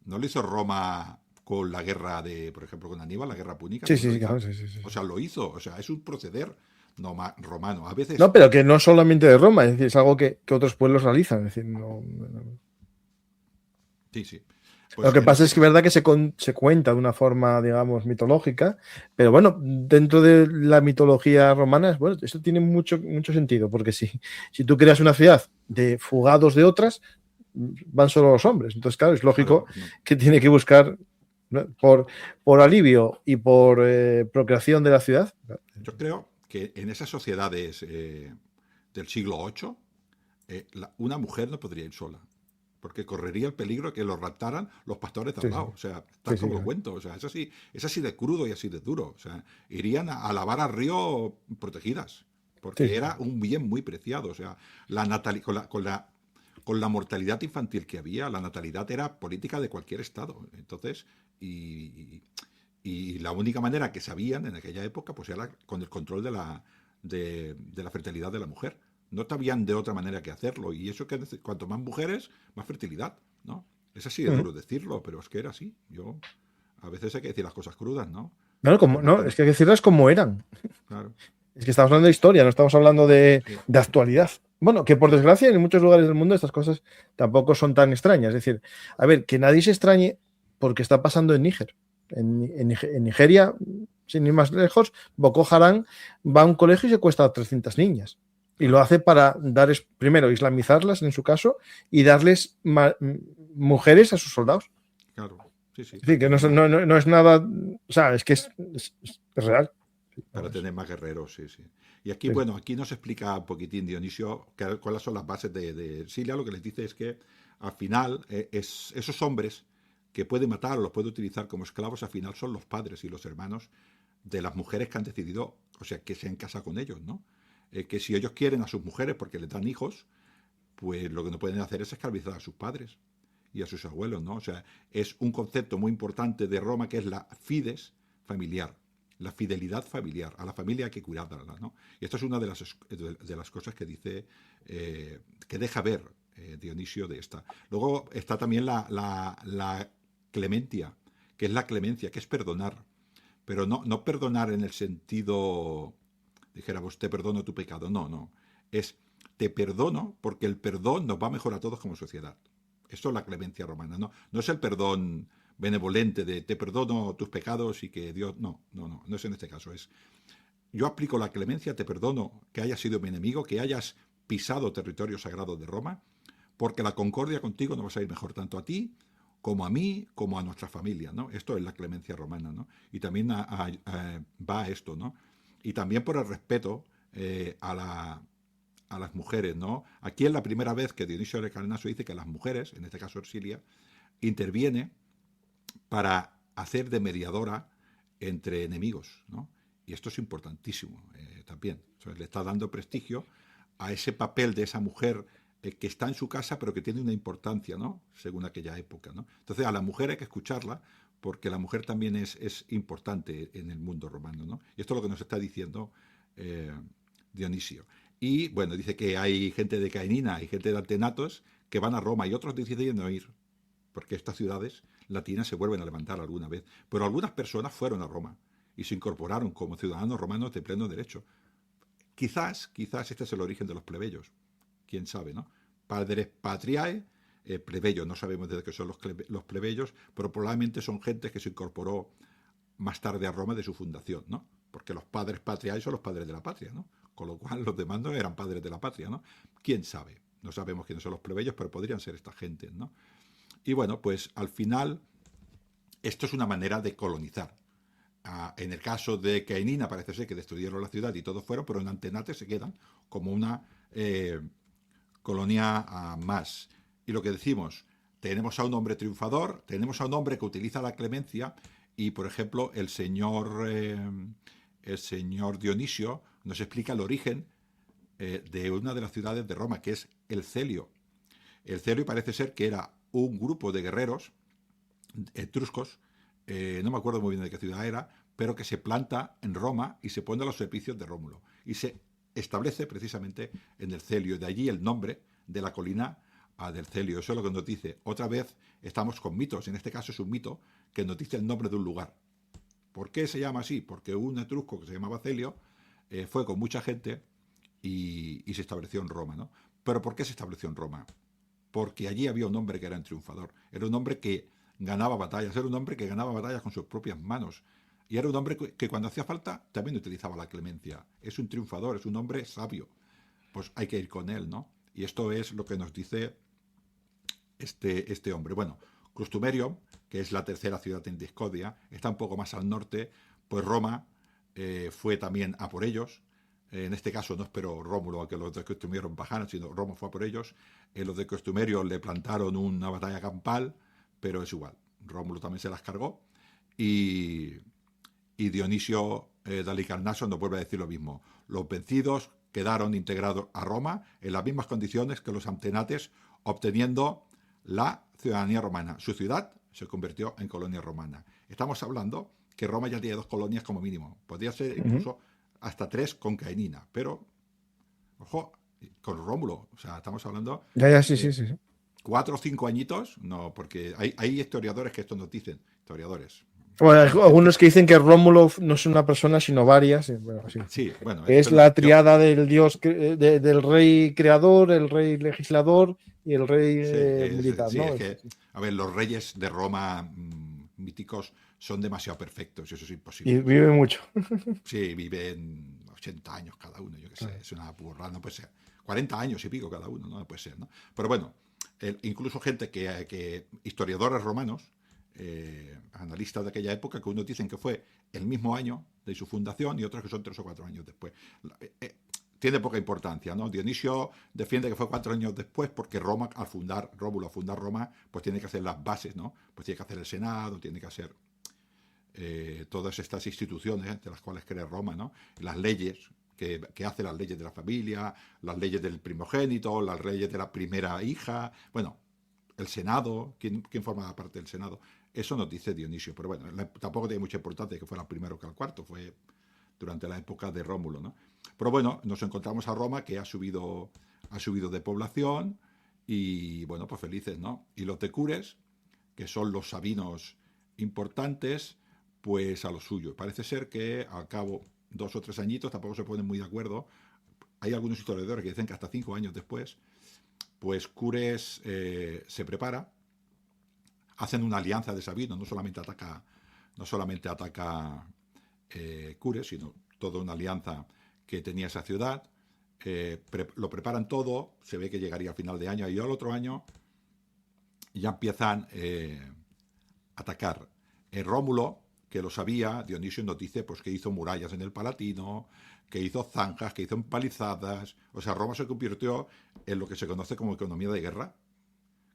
No lo hizo Roma con la guerra por ejemplo, con Aníbal, la guerra púnica, Sí, también sí, lo sí, claro, hizo. sí, sí, sí, O sí. sea, lo hizo. O sea, es un proceder romano. A veces, No, pero que no solamente de Roma, es decir, es algo que otros pueblos realizan. Es decir, sí, sí. Lo Pues que en pasa este es que es caso, verdad que se cuenta de una forma, digamos, mitológica, pero bueno, dentro de la mitología romana, bueno, esto tiene mucho, mucho sentido, porque si tú creas una ciudad de fugados de otras, van solo los hombres. Entonces, claro, es lógico claro, no, que tiene que buscar, ¿no? por alivio y por procreación de la ciudad. yo creo que en esas sociedades del siglo VIII, una mujer no podría ir sola, porque correría el peligro de que lo raptaran los pastores de al Sí, sí, lado. O sea, tal sí, sí, como lo claro. cuento. O sea, es así de crudo y así de duro. O sea, irían a lavar al río protegidas, porque Sí. era un bien muy preciado. O sea, con la mortalidad infantil que había, la natalidad era política de cualquier estado. Entonces, y, y la única manera que sabían en aquella época, pues era con el control de la fertilidad de la mujer. No sabían de otra manera que hacerlo. Y eso que cuanto más mujeres, más fertilidad, ¿no? Es así de Ujú. duro decirlo, pero es que era así. Yo, a veces hay que decir las cosas crudas, ¿no? No, como, Como no, que es no. que hay que decirlas como eran. Claro. Es que estamos hablando de historia, no estamos hablando Sí. de actualidad. Bueno, que por desgracia en muchos lugares del mundo estas cosas tampoco son tan extrañas. Es decir, a ver, que nadie se extrañe porque está pasando en Níger. En Nigeria, sin ir más lejos, Boko Haram va a un colegio y secuestra a 300 niñas. Y lo Claro. hace para primero, islamizarlas en su caso y darles mujeres a sus soldados. Claro. Sí, sí, Es decir, que no, no, no es nada, o sea, es que es real. para tener más guerreros, sí, sí. Y aquí, Sí, sí. bueno, aquí nos explica un poquitín Dionisio cuáles son las bases de Siria. Lo que les dice es que al final esos hombres que puede matar o los puede utilizar como esclavos, al final son los padres y los hermanos de las mujeres que han decidido, o sea, que se han casado con ellos, ¿no? Que si ellos quieren a sus mujeres porque les dan hijos, pues lo que no pueden hacer es esclavizar a sus padres y a sus abuelos, ¿no? O sea, es un concepto muy importante de Roma que es la fides familiar, la fidelidad familiar. A la familia hay que cuidarla, ¿no? Y esto es una de las cosas que dice, que deja ver Dionisio de esta. Luego está también la clementia, que es la clemencia, que es perdonar. Pero no perdonar en el sentido, dijéramos, te perdono tu pecado. No, no. Es te perdono porque el perdón nos va mejor a todos como sociedad. Eso es la clemencia romana, ¿no? No es el perdón benevolente de te perdono tus pecados y que Dios... No, no, no, no es en este caso. Es yo aplico la clemencia, te perdono que hayas sido mi enemigo, que hayas pisado territorio sagrado de Roma, porque la concordia contigo nos va a ir mejor tanto a ti como a mí, como a nuestra familia, ¿no? Esto es la clemencia romana, ¿no? Y también va a esto, ¿no? Y también por el respeto a las mujeres, ¿no? Aquí es la primera vez que Dionisio de Carnaso dice que las mujeres, en este caso Ercilia, interviene para hacer de mediadora entre enemigos, ¿no? Y esto es importantísimo también. O sea, le está dando prestigio a ese papel de esa mujer que está en su casa, pero que tiene una importancia, ¿no? Según aquella época, ¿no? Entonces, a la mujer hay que escucharla, porque la mujer también es importante en el mundo romano, ¿no? Y esto es lo que nos está diciendo eh, Dionisio. Y bueno, dice que hay gente de Caenina y gente de Antenatos que van a Roma y otros deciden no ir, porque estas ciudades latinas se vuelven a levantar alguna vez. Pero algunas personas fueron a Roma y se incorporaron como ciudadanos romanos de pleno derecho. Quizás este es el origen de los plebeyos. Quién sabe, ¿no? Padres patriae, plebeyos, no sabemos desde qué son los plebeyos, pero probablemente son gente que se incorporó más tarde a Roma de su fundación, ¿no? Porque los padres patriae son los padres de la patria, ¿no? Con lo cual los demás no eran padres de la patria, ¿no? ¿Quién sabe? No sabemos quiénes son los plebeyos, pero podrían ser esta gente, ¿no? Y bueno, pues al final esto es una manera de colonizar. En el caso de Caenina parece ser que destruyeron la ciudad y todos fueron, pero en Antenate se quedan como una colonia más. Y lo que decimos, tenemos a un hombre triunfador, tenemos a un hombre que utiliza la clemencia y, por ejemplo, el señor Dionisio nos explica el origen de una de las ciudades de Roma, que es el Celio. El Celio parece ser que era un grupo de guerreros etruscos, no me acuerdo muy bien de qué ciudad era, pero que se planta en Roma y se pone a los servicios de Rómulo. Y se establece precisamente en el Celio. De allí el nombre de la colina del Celio. Eso es lo que nos dice. Otra vez estamos con mitos. En este caso es un mito que nos dice el nombre de un lugar. ¿Por qué se llama así? Porque un etrusco que se llamaba Celio fue con mucha gente y se estableció en Roma, ¿no? ¿Pero por qué se estableció en Roma? Porque allí había un hombre que era un triunfador. Era un hombre que ganaba batallas, era un hombre que ganaba batallas con sus propias manos. Y era un hombre que cuando hacía falta también utilizaba la clemencia. Es un triunfador, es un hombre sabio. Pues hay que ir con él, ¿no? Y esto es lo que nos dice este hombre. Bueno, Clustumerium, que es la tercera ciudad en Discodia, está un poco más al norte, pues Roma fue también a por ellos. En este caso no esperó Rómulo a que los de Clustumerium bajaran, sino Roma fue a por ellos. Los de Clustumerium le plantaron una batalla campal, pero es igual. Rómulo también se las cargó. Y Dionisio de Halicarnaso nos vuelve a decir lo mismo. Los vencidos quedaron integrados a Roma en las mismas condiciones que los antenates, obteniendo la ciudadanía romana. Su ciudad se convirtió en colonia romana. Estamos hablando que Roma ya tiene 2 colonias como mínimo. Podría ser incluso hasta 3 con Caenina. Pero, ojo, con Rómulo. O sea, estamos hablando Ya, sí, sí, sí. 4 o 5 añitos. No, porque hay historiadores que esto nos dicen. Historiadores. Bueno, hay algunos que dicen que Rómulo no es una persona, sino varias. Bueno, sí. Sí, bueno. Es la triada del dios, del rey creador, el rey legislador y el rey militar, sí, ¿no? es que, a ver, los reyes de Roma míticos son demasiado perfectos y eso es imposible. Y vive mucho. Sí, viven 80 años cada uno, yo qué sé, es una burrada, no puede ser. 40 años y pico cada uno, no puede ser, ¿no? Pero bueno, incluso gente historiadores romanos, analistas de aquella época, que unos dicen que fue el mismo año de su fundación y otros que son 3 o 4 años después. Tiene poca importancia, ¿no? Dionisio defiende que fue 4 años después porque Rómulo al fundar Roma, pues tiene que hacer las bases, ¿no? Pues tiene que hacer el Senado, tiene que hacer todas estas instituciones de las cuales crea Roma, ¿no? Las leyes, que hace las leyes de la familia, las leyes del primogénito, las leyes de la primera hija, bueno, el Senado, ¿quién formaba parte del Senado? Eso nos dice Dionisio, pero bueno, tampoco tiene mucha importancia que fuera el primero que el cuarto, fue durante la época de Rómulo, ¿no? Pero bueno, nos encontramos a Roma, que ha subido de población y, bueno, pues felices, ¿no? Y los decures, que son los sabinos importantes, pues a lo suyo. Parece ser que al cabo 2 o 3 añitos, tampoco se ponen muy de acuerdo, hay algunos historiadores que dicen que hasta 5 años después, pues Cures se prepara, hacen una alianza de sabinos, no solamente ataca Cures, sino toda una alianza que tenía esa ciudad. Lo preparan todo, se ve que llegaría al final de año y al otro año ya empiezan a atacar. Rómulo, que lo sabía, Dionisio nos dice pues, que hizo murallas en el Palatino, que hizo zanjas, que hizo empalizadas. O sea, Roma se convirtió en lo que se conoce como economía de guerra.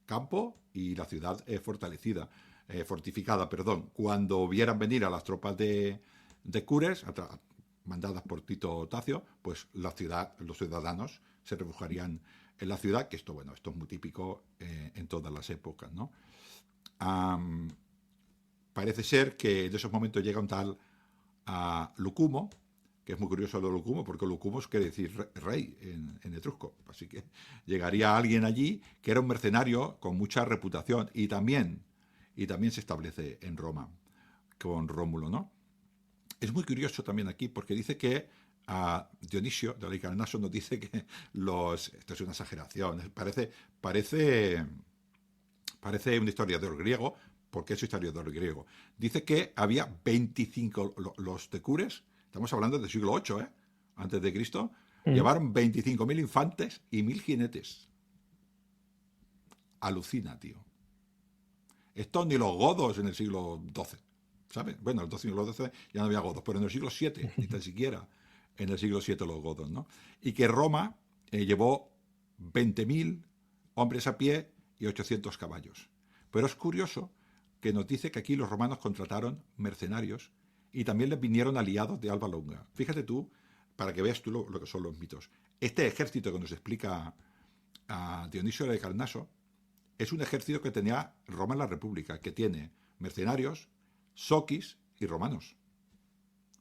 Campo y la ciudad fortificada. Cuando vieran venir a las tropas de Cures, mandadas por Tito Tacio, pues los ciudadanos se refugiarían en la ciudad, que esto es muy típico en todas las épocas, ¿no? Parece ser que en esos momentos llega un tal Lucumo, que es muy curioso lo de Lucumo, porque Lucumo quiere decir rey en etrusco. Así que llegaría alguien allí que era un mercenario con mucha reputación y también se establece en Roma con Rómulo, ¿no? Es muy curioso también aquí porque dice que Dionisio de Halicarnaso nos dice que esto es una exageración, parece un historiador griego, porque es historiador griego. Dice que había 25, los decures, estamos hablando del siglo VIII, antes de Cristo, llevaron 25.000 infantes y 1.000 jinetes. Alucina, tío. Esto ni los godos en el siglo XII, ¿sabes? Bueno, en el siglo XII ya no había godos, pero en el siglo VII, ni tan siquiera en el siglo VII los godos, ¿no? Y que Roma llevó 20.000 hombres a pie y 800 caballos. Pero es curioso que nos dice que aquí los romanos contrataron mercenarios y también les vinieron aliados de Alba Longa. Fíjate tú, para que veas tú lo que son los mitos. Este ejército que nos explica a Dionisio de Halicarnaso es un ejército que tenía Roma en la República, que tiene mercenarios, soquis y romanos,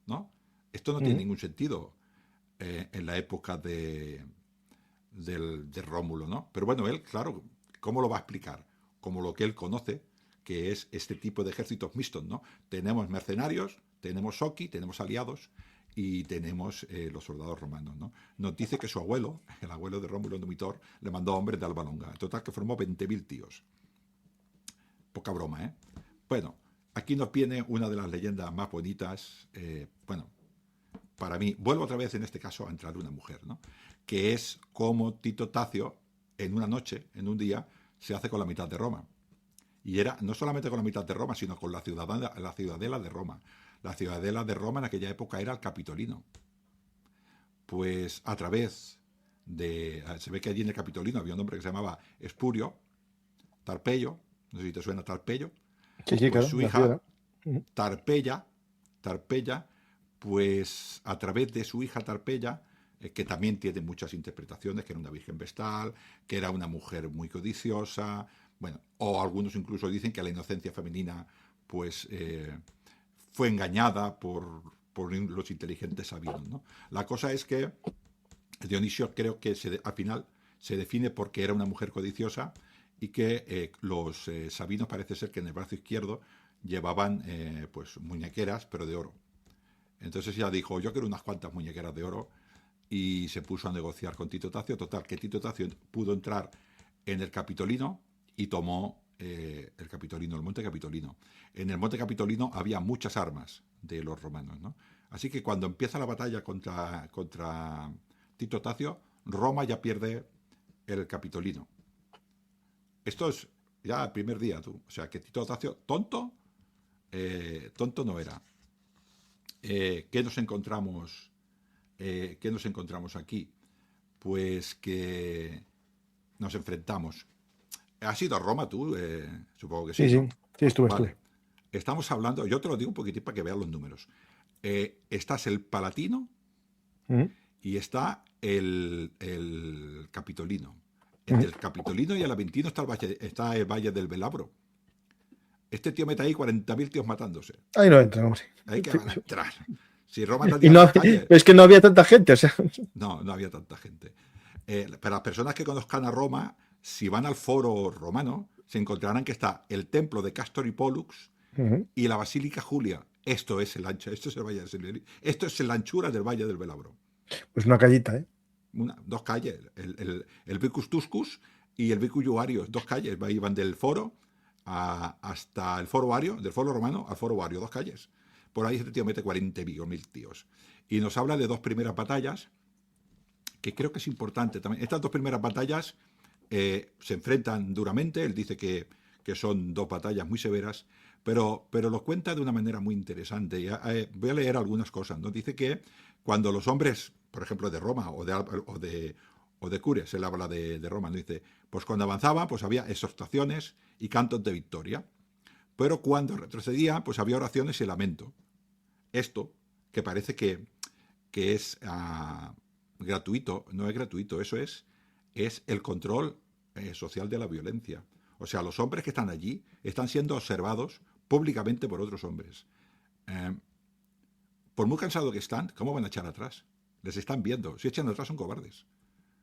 ¿no? Esto no tiene ningún sentido en la época de Rómulo, ¿no? Pero bueno, él, claro, ¿cómo lo va a explicar? Como lo que él conoce, que es este tipo de ejércitos mixtos, ¿no? Tenemos mercenarios, tenemos soqui, tenemos aliados y tenemos los soldados romanos, ¿no? Nos dice que su abuelo, el abuelo de Rómulo Numitor, le mandó hombres de Alba Longa. En total que formó 20.000 tíos. Poca broma, ¿eh? Bueno, aquí nos viene una de las leyendas más bonitas, para mí, vuelvo otra vez en este caso a entrar una mujer, ¿no? Que es como Tito Tacio, en una noche, en un día, se hace con la mitad de Roma. Y era no solamente con la mitad de Roma, sino con la ciudadela de Roma. La ciudadela de Roma en aquella época era el Capitolino. Pues a través se ve que allí en el Capitolino había un hombre que se llamaba Espurio, Tarpeyo, no sé si te suena Tarpeyo, Sí, pues claro, su hija, Tarpeya, pues a través de su hija Tarpeya que también tiene muchas interpretaciones, que era una virgen vestal, que era una mujer muy codiciosa, bueno, o algunos incluso dicen que la inocencia femenina pues fue engañada por los inteligentes sabinos, ¿no? La cosa es que Dionisio creo que al final se define porque era una mujer codiciosa y que los sabinos parece ser que en el brazo izquierdo llevaban pues muñequeras, pero de oro. Entonces ella dijo, yo quiero unas cuantas muñequeras de oro, y se puso a negociar con Tito Tacio. Total, que Tito Tacio pudo entrar en el Capitolino y tomó el Capitolino, el Monte Capitolino. En el Monte Capitolino había muchas armas de los romanos, ¿no? Así que cuando empieza la batalla contra Tito Tacio, Roma ya pierde el Capitolino. Esto es ya el primer día, tú. O sea, que Tito Tacio, tonto no era. ¿Qué nos encontramos? ¿Qué nos encontramos aquí? Pues que nos enfrentamos. ¿Has ido a Roma tú? Supongo que Sí, sí, sí, ¿no? sí, estuve. Vale. Estamos hablando, yo te lo digo un poquitín para que veas los números. Estás el Palatino Ujú. y está el Capitolino. Ujú. Entre el Capitolino y el Aventino está el Valle del Velabro. Este tío mete ahí 40.000 tíos matándose. Ahí no entra, hombre. Hay que van a entrar. Si Roma Y tenía no, dos calles, es que no había tanta gente, o sea. no había tanta gente. Para las personas que conozcan a Roma, si van al foro romano, se encontrarán que está el templo de Castor y Pollux Ujú. y la Basílica Julia. Esto es el ancho, esto es el Valle del esto es la anchura del Valle del Velabro. Pues una callita, ¿eh? Dos calles, el Vicus Tuscus y el Vicus Iuarius, dos calles, van del foro hasta el foro Vario, del foro romano al foro Vario, dos calles. Por ahí este tío mete 40.000 tíos. Y nos habla de dos primeras batallas, que creo que es importante también. Estas dos primeras batallas se enfrentan duramente, él dice que son dos batallas muy severas, pero lo cuenta de una manera muy interesante. Voy a leer algunas cosas, ¿no? Dice que cuando los hombres, por ejemplo, de Roma o de Cures, él habla de Roma, ¿no? Dice, pues cuando avanzaban, pues había exhortaciones y cantos de victoria, pero cuando retrocedía, pues había oraciones y lamento. Esto, que parece que es gratuito, no es gratuito, eso es el control social de la violencia. O sea, los hombres que están allí están siendo observados públicamente por otros hombres. Eh, por muy cansados que están, ¿cómo van a echar atrás? Les están viendo. Si echan atrás son cobardes.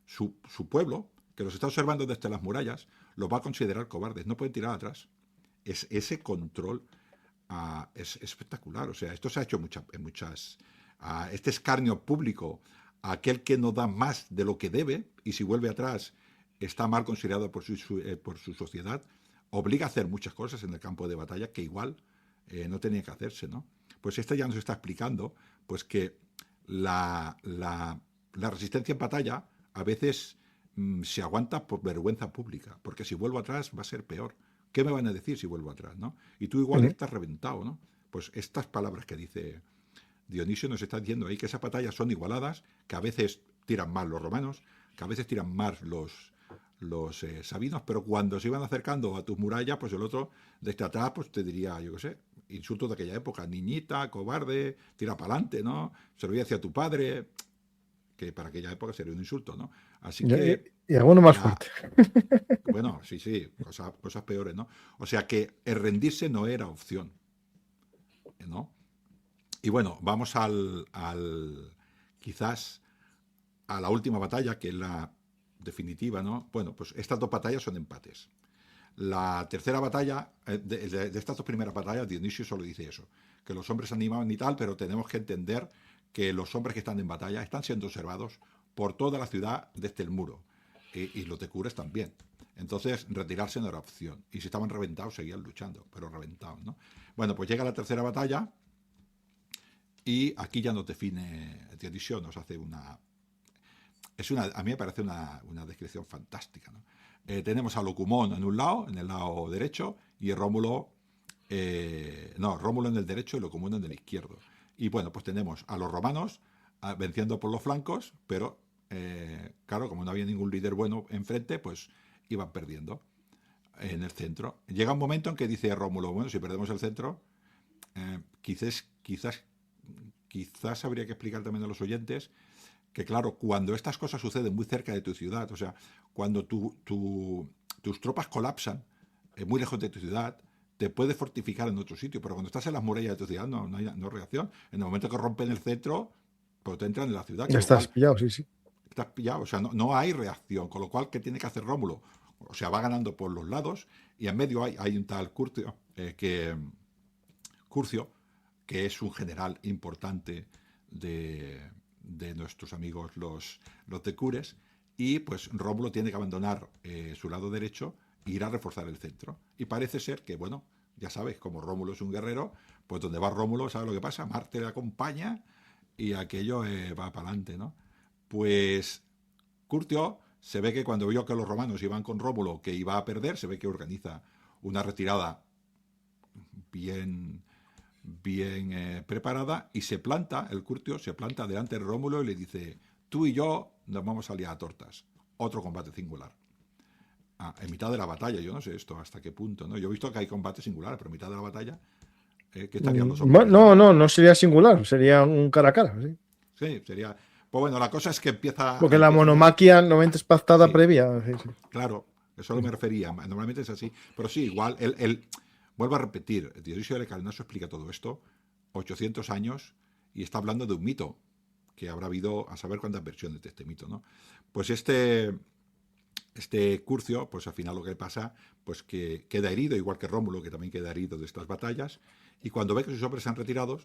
Su pueblo, que los está observando desde las murallas, los va a considerar cobardes. No pueden tirar atrás. Ese control es espectacular. O sea, esto se ha hecho en muchas... este escarnio público a aquel que no da más de lo que debe, y si vuelve atrás está mal considerado por su sociedad, obliga a hacer muchas cosas en el campo de batalla que igual no tenía que hacerse, ¿no? Pues esta ya nos está explicando pues que la resistencia en batalla a veces se aguanta por vergüenza pública, porque si vuelvo atrás va a ser peor. ¿Qué me van a decir si vuelvo atrás, no? Y tú igual Ujú. estás reventado, ¿no? Pues estas palabras que dice Dionisio nos está diciendo ahí que esas batallas son igualadas, que a veces tiran más los romanos, que a veces tiran más los sabinos, pero cuando se iban acercando a tus murallas, pues el otro desde atrás pues te diría, yo qué sé, insultos de aquella época, niñita, cobarde, tira para adelante, ¿no? Se lo voy a decir a tu padre, que para aquella época sería un insulto, ¿no? Así que Y alguno más la, fuerte. bueno, sí, cosas peores, ¿no? O sea que el rendirse no era opción, ¿no? Y bueno, vamos quizás a la última batalla, que es la definitiva, ¿no? Bueno, pues estas dos batallas son empates. La tercera batalla, de estas dos primeras batallas, Dionisio solo dice eso, que los hombres animaban y tal, pero tenemos que entender que los hombres que están en batalla están siendo observados por toda la ciudad desde el muro, y los de Cures también. Entonces, retirarse no era opción. Y si estaban reventados, seguían luchando, pero reventados, ¿no? Bueno, pues llega la tercera batalla, y aquí ya nos define Dionisio, nos hace a mí me parece una descripción fantástica, ¿no? Tenemos a Locumón en un lado, en el lado derecho, y Rómulo, Rómulo en el derecho y Locumón en el izquierdo. Y bueno, pues tenemos a los romanos venciendo por los flancos, pero claro, como no había ningún líder bueno enfrente, pues iban perdiendo en el centro. Llega un momento en que dice Rómulo, bueno, si perdemos el centro, quizás habría que explicar también a los oyentes que claro, cuando estas cosas suceden muy cerca de tu ciudad, o sea, cuando tus tropas colapsan muy lejos de tu ciudad, te puedes fortificar en otro sitio, pero cuando estás en las murallas de tu ciudad no hay reacción. En el momento que rompen el centro, pues te entran en la ciudad, Ya con lo estás cual pillado, sí, sí. estás pillado, o sea, no hay reacción, con lo cual, ¿qué tiene que hacer Rómulo? O sea, va ganando por los lados y en medio hay un tal Curcio, que es un general importante de nuestros amigos los decures, y pues Rómulo tiene que abandonar su lado derecho e ir a reforzar el centro. Y parece ser que, bueno, ya sabes, como Rómulo es un guerrero, pues donde va Rómulo, ¿sabes lo que pasa? Marte le acompaña y aquello va para adelante, ¿no? Pues Curtio se ve que cuando vio que los romanos iban con Rómulo, que iba a perder, se ve que organiza una retirada bien, bien preparada y se planta, el Curtio se planta delante de Rómulo y le dice, tú y yo nos vamos a liar a tortas. Otro combate singular. En mitad de la batalla, yo no sé esto hasta qué punto, ¿no? Yo he visto que hay combate singular, pero en mitad de la batalla, ¿qué estarían los hombres No, pensando? no sería singular, sería un cara a cara, sí. Sí, sería... Pues bueno, la cosa es que Porque la empiezan ya... monomaquia normalmente es pactada Sí, previa. Sí, sí. claro, eso me refería. Normalmente es así. Pero sí, igual, vuelvo a repetir, Dionisio de Calnoso explica todo esto, 800 años, y está hablando de un mito, que habrá habido a saber cuántas versiones de este mito, ¿no? Pues este Curcio, pues al final lo que pasa, pues que queda herido, igual que Rómulo, que también queda herido de estas batallas, y cuando ve que sus hombres se han retirado,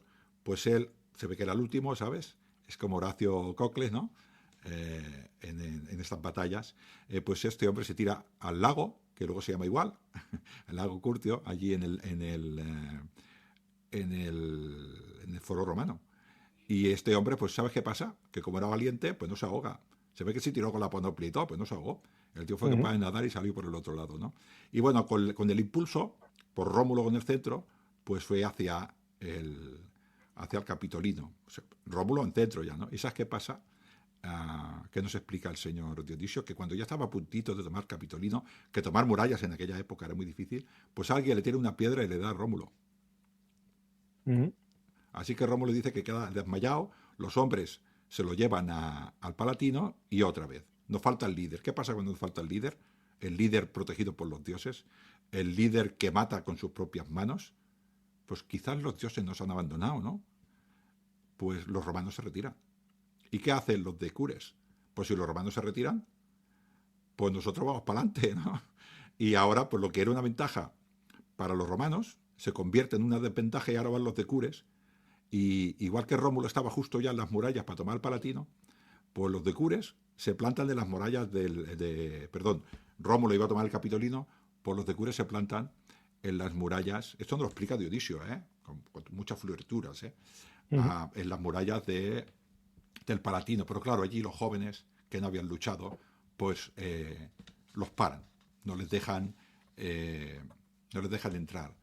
pues él se ve que era el último, ¿sabes? Es como Horacio Cocles, ¿no? En estas batallas, pues este hombre se tira al lago, que luego se llama igual, el lago Curtio, allí en el foro romano. Y este hombre, pues ¿sabes qué pasa? Que como era valiente, pues no se ahoga. Se ve que se tiró con la panoplia y todo, pues no se ahogó. El tío fue capaz de nadar y salió por el otro lado, ¿no? Y bueno, con el impulso, por Rómulo con el centro, pues fue hacia el Capitolino. O sea, Rómulo en centro ya, ¿no? ¿Y sabes qué pasa? ¿Qué nos explica el señor Dionisio? Que cuando ya estaba a puntito de tomar Capitolino, que tomar murallas en aquella época era muy difícil, pues alguien le tira una piedra y le da a Rómulo. Así que Rómulo dice que queda desmayado, los hombres se lo llevan al Palatino y otra vez. Nos falta el líder. ¿Qué pasa cuando nos falta el líder? El líder protegido por los dioses, el líder que mata con sus propias manos. Pues quizás los dioses nos han abandonado, ¿no? Pues los romanos se retiran. ¿Y qué hacen los decures? Pues si los romanos se retiran, pues nosotros vamos para adelante, ¿no? Y ahora, pues lo que era una ventaja para los romanos, se convierte en una desventaja y ahora van los decures. Y igual que Rómulo estaba justo ya en las murallas para tomar el Palatino, pues los decures se plantan de las murallas perdón, Rómulo iba a tomar el Capitolino, pues los decures se plantan en las murallas, esto nos lo explica Dionisio, con muchas florituras, en las murallas del Palatino. Pero claro, allí los jóvenes que no habían luchado, pues los paran, no les dejan entrar.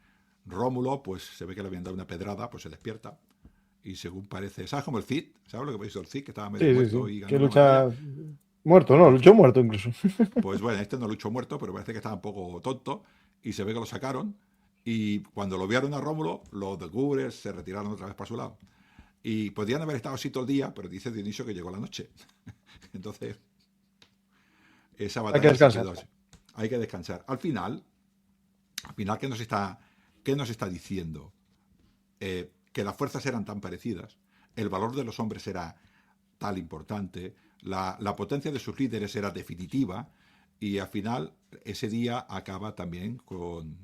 Rómulo, pues se ve que le habían dado una pedrada, pues se despierta. Y según parece, ¿sabes como el Cid? ¿Sabes lo que hizo el Cid? Que estaba medio Sí, sí, muerto sí. y ganó Que una batalla. lucha muerto, no, luchó muerto incluso. Pues bueno, este no luchó muerto, pero parece que estaba un poco tonto. Y se ve que lo sacaron. Y cuando lo vieron a Rómulo, los decures se retiraron otra vez para su lado. Y podrían haber estado así todo el día, pero dice Dionisio que llegó la noche. Entonces, esa Hay que batalla se descansar. quedó así. Hay que descansar. Al final, ¿qué nos está diciendo? Que las fuerzas eran tan parecidas, el valor de los hombres era tal importante, la potencia de sus líderes era definitiva, y al final ese día acaba también con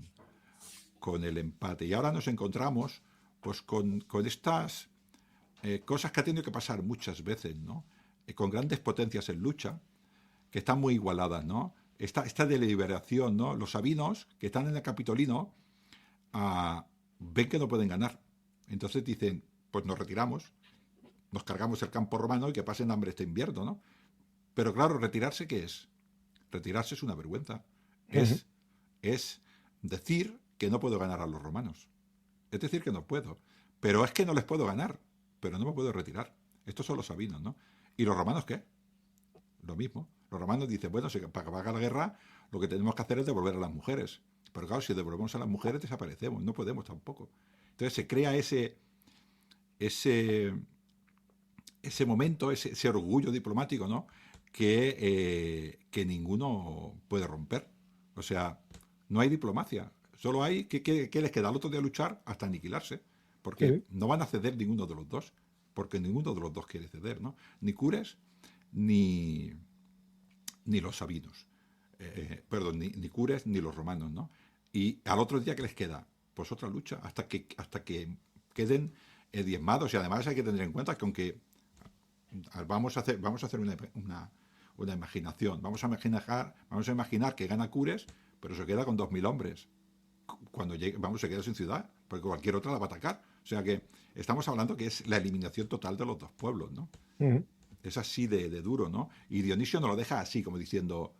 el empate. Y ahora nos encontramos pues con estas cosas que ha tenido que pasar muchas veces, ¿no? Con grandes potencias en lucha, que están muy igualadas, ¿no? Esta deliberación, ¿no? Los sabinos que están en el Capitolino ven que no pueden ganar. Entonces dicen, pues nos retiramos, nos cargamos el campo romano y que pasen hambre este invierno, ¿no? Pero claro, ¿retirarse qué es? Retirarse es una vergüenza. Es decir que no puedo ganar a los romanos. Es decir que no puedo. Pero es que no les puedo ganar, pero no me puedo retirar. Estos son los sabinos, ¿no? ¿Y los romanos qué? Lo mismo. Los romanos dicen, bueno, si para acabar la guerra, lo que tenemos que hacer es devolver a las mujeres. Pero claro, si devolvemos a las mujeres, desaparecemos. No podemos tampoco. Entonces se crea ese ese momento, ese orgullo diplomático, ¿no? Que ninguno puede romper. O sea, no hay diplomacia. Solo hay que les queda al otro día luchar hasta aniquilarse. Porque Sí, no van a ceder ninguno de los dos. Porque ninguno de los dos quiere ceder, ¿no? Ni Cures ni, ni los sabinos. Perdón, ni Cures ni los romanos, ¿no? Y al otro día, ¿qué les queda? Pues otra lucha, hasta que queden diezmados. Y además hay que tener en cuenta que aunque vamos a hacer una imaginación, vamos a imaginar que gana Cures, pero se queda con 2.000 hombres. Cuando llegue, se queda sin ciudad, porque cualquier otra la va a atacar. O sea que estamos hablando que es la eliminación total de los dos pueblos, ¿no? ujú, Es así de duro, ¿no? Y Dionisio no lo deja así, como diciendo,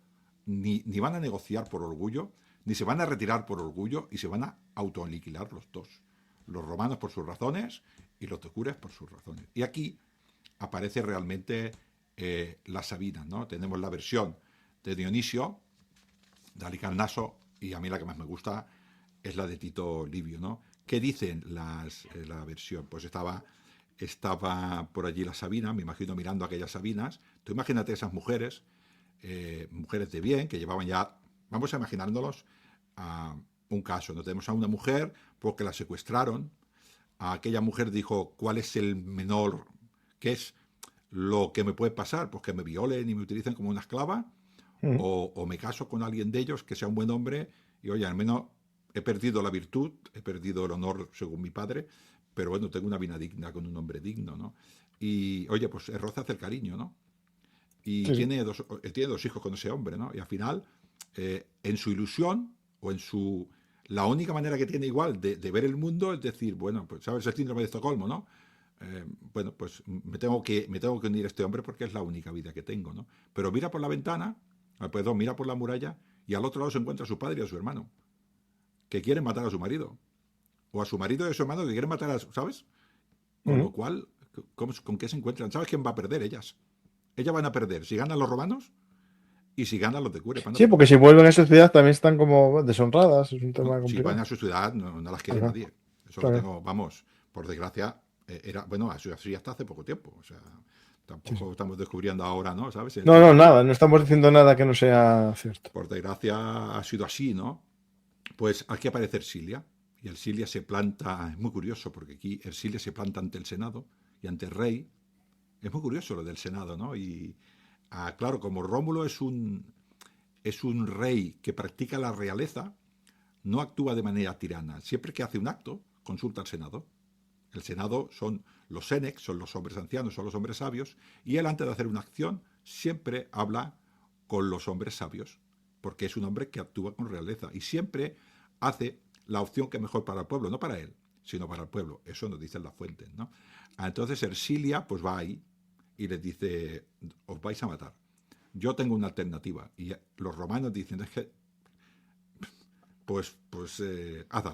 ni van a negociar por orgullo, ni se van a retirar por orgullo, y se van a autoaniquilar los dos. Los romanos por sus razones y los tecures por sus razones. Y aquí aparece realmente las Sabinas, ¿no? Tenemos la versión de Dionisio, de Alicarnaso, y a mí la que más me gusta es la de Tito Livio, ¿no? ¿Qué dicen la versión? Pues estaba por allí la Sabina, me imagino mirando a aquellas Sabinas. Tú imagínate esas mujeres, mujeres de bien, que llevaban ya, vamos a imaginárnoslos, a un caso, ¿no? Tenemos a una mujer porque la secuestraron, a aquella mujer dijo, ¿cuál es el menor, qué es lo que me puede pasar? Pues que me violen y me utilicen como una esclava, ujú. o me caso con alguien de ellos que sea un buen hombre, y oye, al menos he perdido la virtud, he perdido el honor según mi padre, pero bueno, tengo una vida digna con un hombre digno, ¿no? Y oye, pues roza hace el cariño, ¿no? Y Sí, sí. tiene dos hijos con ese hombre, ¿no? Y al final, en su ilusión, o en su... La única manera que tiene igual de ver el mundo es decir, bueno, pues sabes el síndrome de Estocolmo, ¿no? Bueno, pues me tengo que unir a este hombre porque es la única vida que tengo, ¿no? Pero mira por la ventana, perdón, mira por la muralla, y al otro lado se encuentra a su padre y a su hermano, que quieren matar a su marido. O a su marido y a su hermano que quieren matar a ¿sabes? Con lo Ujú. cual, ¿con qué se encuentran? ¿Sabes quién va a perder? Ellas. Ellas van a perder si ganan los romanos y si ganan los de Cures. Van a Sí, porque perder. si vuelven a su ciudad también están como deshonradas, es un No, tema si van complicado. a su ciudad, no las quiere Ajá, nadie. Eso lo claro, tengo, vamos, por desgracia, bueno, así hasta hace poco tiempo. O sea, sí, sí. tampoco estamos descubriendo ahora, ¿no? ¿Sabes? No, no, nada, no estamos diciendo nada que no sea cierto. Por desgracia ha sido así, ¿no? Pues aquí aparece Ersilia. Y Ersilia se planta, es muy curioso, porque aquí Ersilia se planta ante el Senado y ante el rey. Es muy curioso lo del Senado, ¿no? Y claro, como Rómulo es un rey que practica la realeza, no actúa de manera tirana. Siempre que hace un acto, consulta al Senado. El Senado son los senex, son los hombres ancianos, son los hombres sabios, y él antes de hacer una acción siempre habla con los hombres sabios, porque es un hombre que actúa con realeza y siempre hace la opción que es mejor para el pueblo, no para él, sino para el pueblo. Eso nos dicen las fuentes, ¿no? Entonces Ersilia pues va ahí y les dice, os vais a matar. Yo tengo una alternativa. Y los romanos dicen, es que, pues haz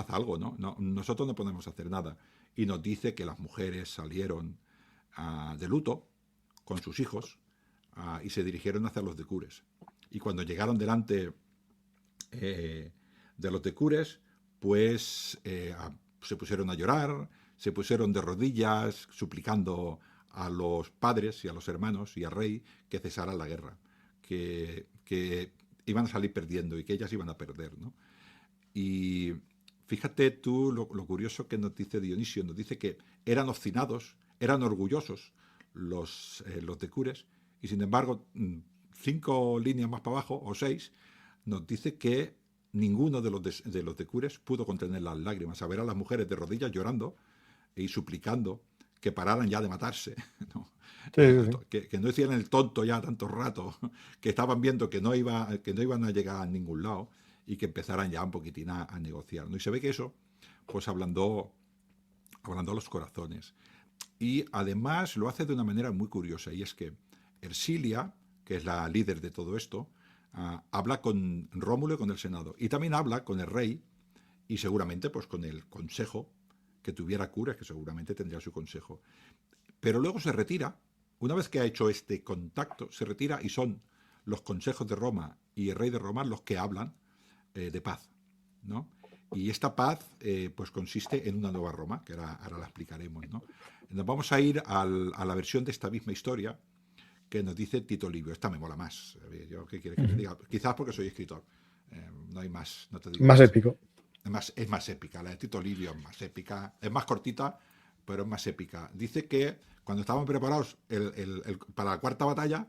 algo, ¿no? Nosotros no podemos hacer nada. Y nos dice que las mujeres salieron de luto con sus hijos y se dirigieron hacia los decures. Y cuando llegaron delante eh, de los decures, pues se pusieron a llorar, se pusieron de rodillas, suplicando a los padres y a los hermanos y al rey que cesaran la guerra, que iban a salir perdiendo y que ellas iban a perder, ¿no? Y fíjate tú lo curioso que nos dice Dionisio, nos dice que eran obstinados, eran orgullosos los decures, y sin embargo, 5 líneas más para abajo, o 6, nos dice que ninguno de los decures pudo contener las lágrimas, a ver a las mujeres de rodillas llorando y suplicando que pararan ya de matarse, ¿no? Sí, sí, sí. Que no hicieran el tonto ya tanto rato, que estaban viendo que no iban a llegar a ningún lado y que empezaran ya un poquitín a negociar, ¿no? Y se ve que eso pues ablandó los corazones. Y además lo hace de una manera muy curiosa, y es que Ersilia, que es la líder de todo esto, habla con Rómulo y con el Senado, y también habla con el rey y seguramente pues con el consejo que tuviera Cures, que seguramente tendría su consejo. Pero luego se retira, una vez que ha hecho este contacto, se retira y son los consejos de Roma y el rey de Roma los que hablan de paz, ¿no? Y esta paz pues consiste en una nueva Roma, que ahora la explicaremos, ¿no? Nos vamos a ir a la versión de esta misma historia que nos dice Tito Livio. Esta me mola más. Yo, ¿qué quieres que te diga? Quizás porque soy escritor. No hay más, no te digo Más más. épico. Es más épica. La de Tito Livio es más épica. Es más cortita, pero es más épica. Dice que cuando estaban preparados para la cuarta batalla,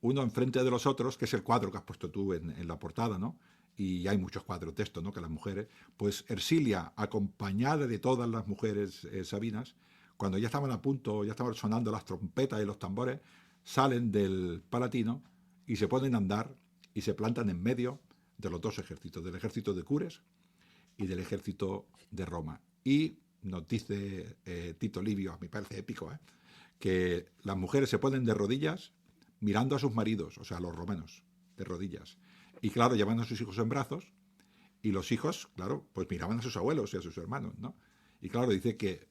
uno enfrente de los otros, que es el cuadro que has puesto tú en la portada, ¿no? Y hay muchos cuadros de esto, ¿no? Que las mujeres, pues Ercilia, acompañada de todas las mujeres sabinas, cuando ya estaban a punto, ya estaban sonando las trompetas y los tambores, salen del Palatino y se ponen a andar y se plantan en medio de los dos ejércitos, del ejército de Cures y del ejército de Roma. Y nos dice Tito Livio, a mí me parece épico, que las mujeres se ponen de rodillas mirando a sus maridos, o sea, a los romanos, de rodillas. Y claro, llevan a sus hijos en brazos, y los hijos, claro, pues miraban a sus abuelos y a sus hermanos, ¿no? Y claro, dice que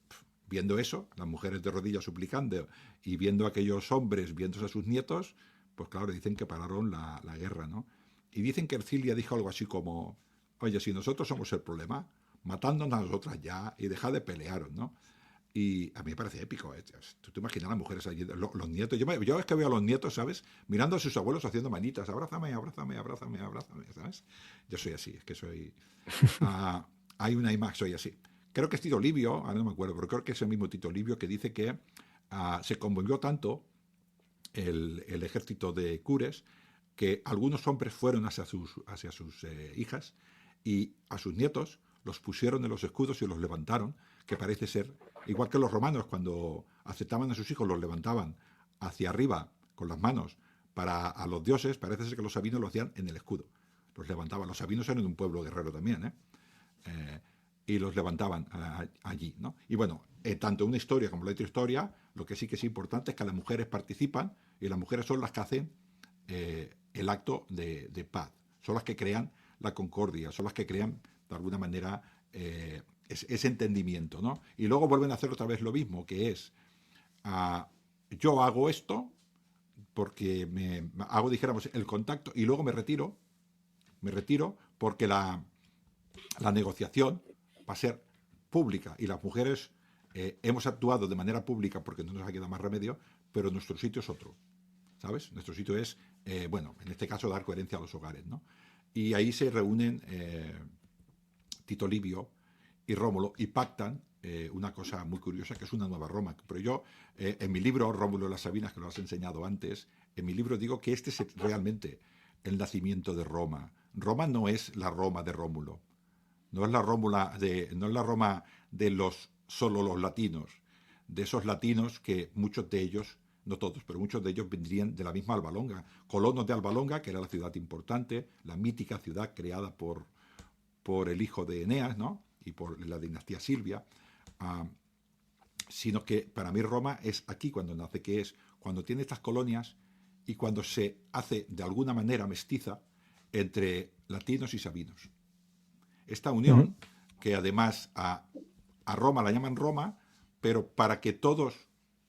viendo eso, las mujeres de rodillas suplicando y viendo a aquellos hombres viéndose a sus nietos, pues claro, dicen que pararon la guerra, ¿no? Y dicen que Ercilia dijo algo así como, oye, si nosotros somos el problema, matándonos a nosotras ya y dejad de pelearos, ¿no? Y a mí me parece épico. Tú te imaginas a las mujeres allí, los nietos. Yo es que veo a los nietos, ¿sabes? Mirando a sus abuelos haciendo manitas. Abrázame, abrázame, abrázame, abrázame, ¿sabes? Yo soy así, es que soy... hay una imagen, soy así. Creo que es Tito Livio, ahora no me acuerdo, pero creo que es el mismo Tito Livio que dice que se conmovió tanto el ejército de Cures que algunos hombres fueron hacia sus hijas y a sus nietos los pusieron en los escudos y los levantaron, que parece ser, igual que los romanos cuando aceptaban a sus hijos, los levantaban hacia arriba con las manos para a los dioses, parece ser que los sabinos lo hacían en el escudo. Los levantaban. Los sabinos eran un pueblo guerrero también, y los levantaban allí, ¿no? Y bueno, tanto una historia como la otra historia, lo que sí que es importante es que las mujeres participan y las mujeres son las que hacen el acto de paz, son las que crean la concordia, son las que crean de alguna manera ese entendimiento, ¿no? Y luego vuelven a hacer otra vez lo mismo, que es yo hago esto porque me hago, dijéramos, el contacto y luego me retiro porque la negociación va a ser pública y las mujeres hemos actuado de manera pública porque no nos ha quedado más remedio, pero nuestro sitio es otro, ¿sabes? Nuestro sitio es, bueno, en este caso dar coherencia a los hogares, ¿no? Y ahí se reúnen Tito Livio y Rómulo y pactan una cosa muy curiosa que es una nueva Roma. Pero yo, en mi libro, Rómulo y las Sabinas, que lo has enseñado antes, en mi libro digo que este es realmente el nacimiento de Roma. Roma no es la Roma de Rómulo, no es la Roma de solo los latinos, de esos latinos que muchos de ellos, no todos, pero muchos de ellos vendrían de la misma Alba-Longa, colonos de Alba-Longa, que era la ciudad importante, la mítica ciudad creada por el hijo de Eneas, ¿no? Y por la dinastía Silvia, sino que para mí Roma es aquí cuando nace, que es cuando tiene estas colonias y cuando se hace de alguna manera mestiza entre latinos y sabinos. Esta unión, que además a Roma la llaman Roma, pero para que todos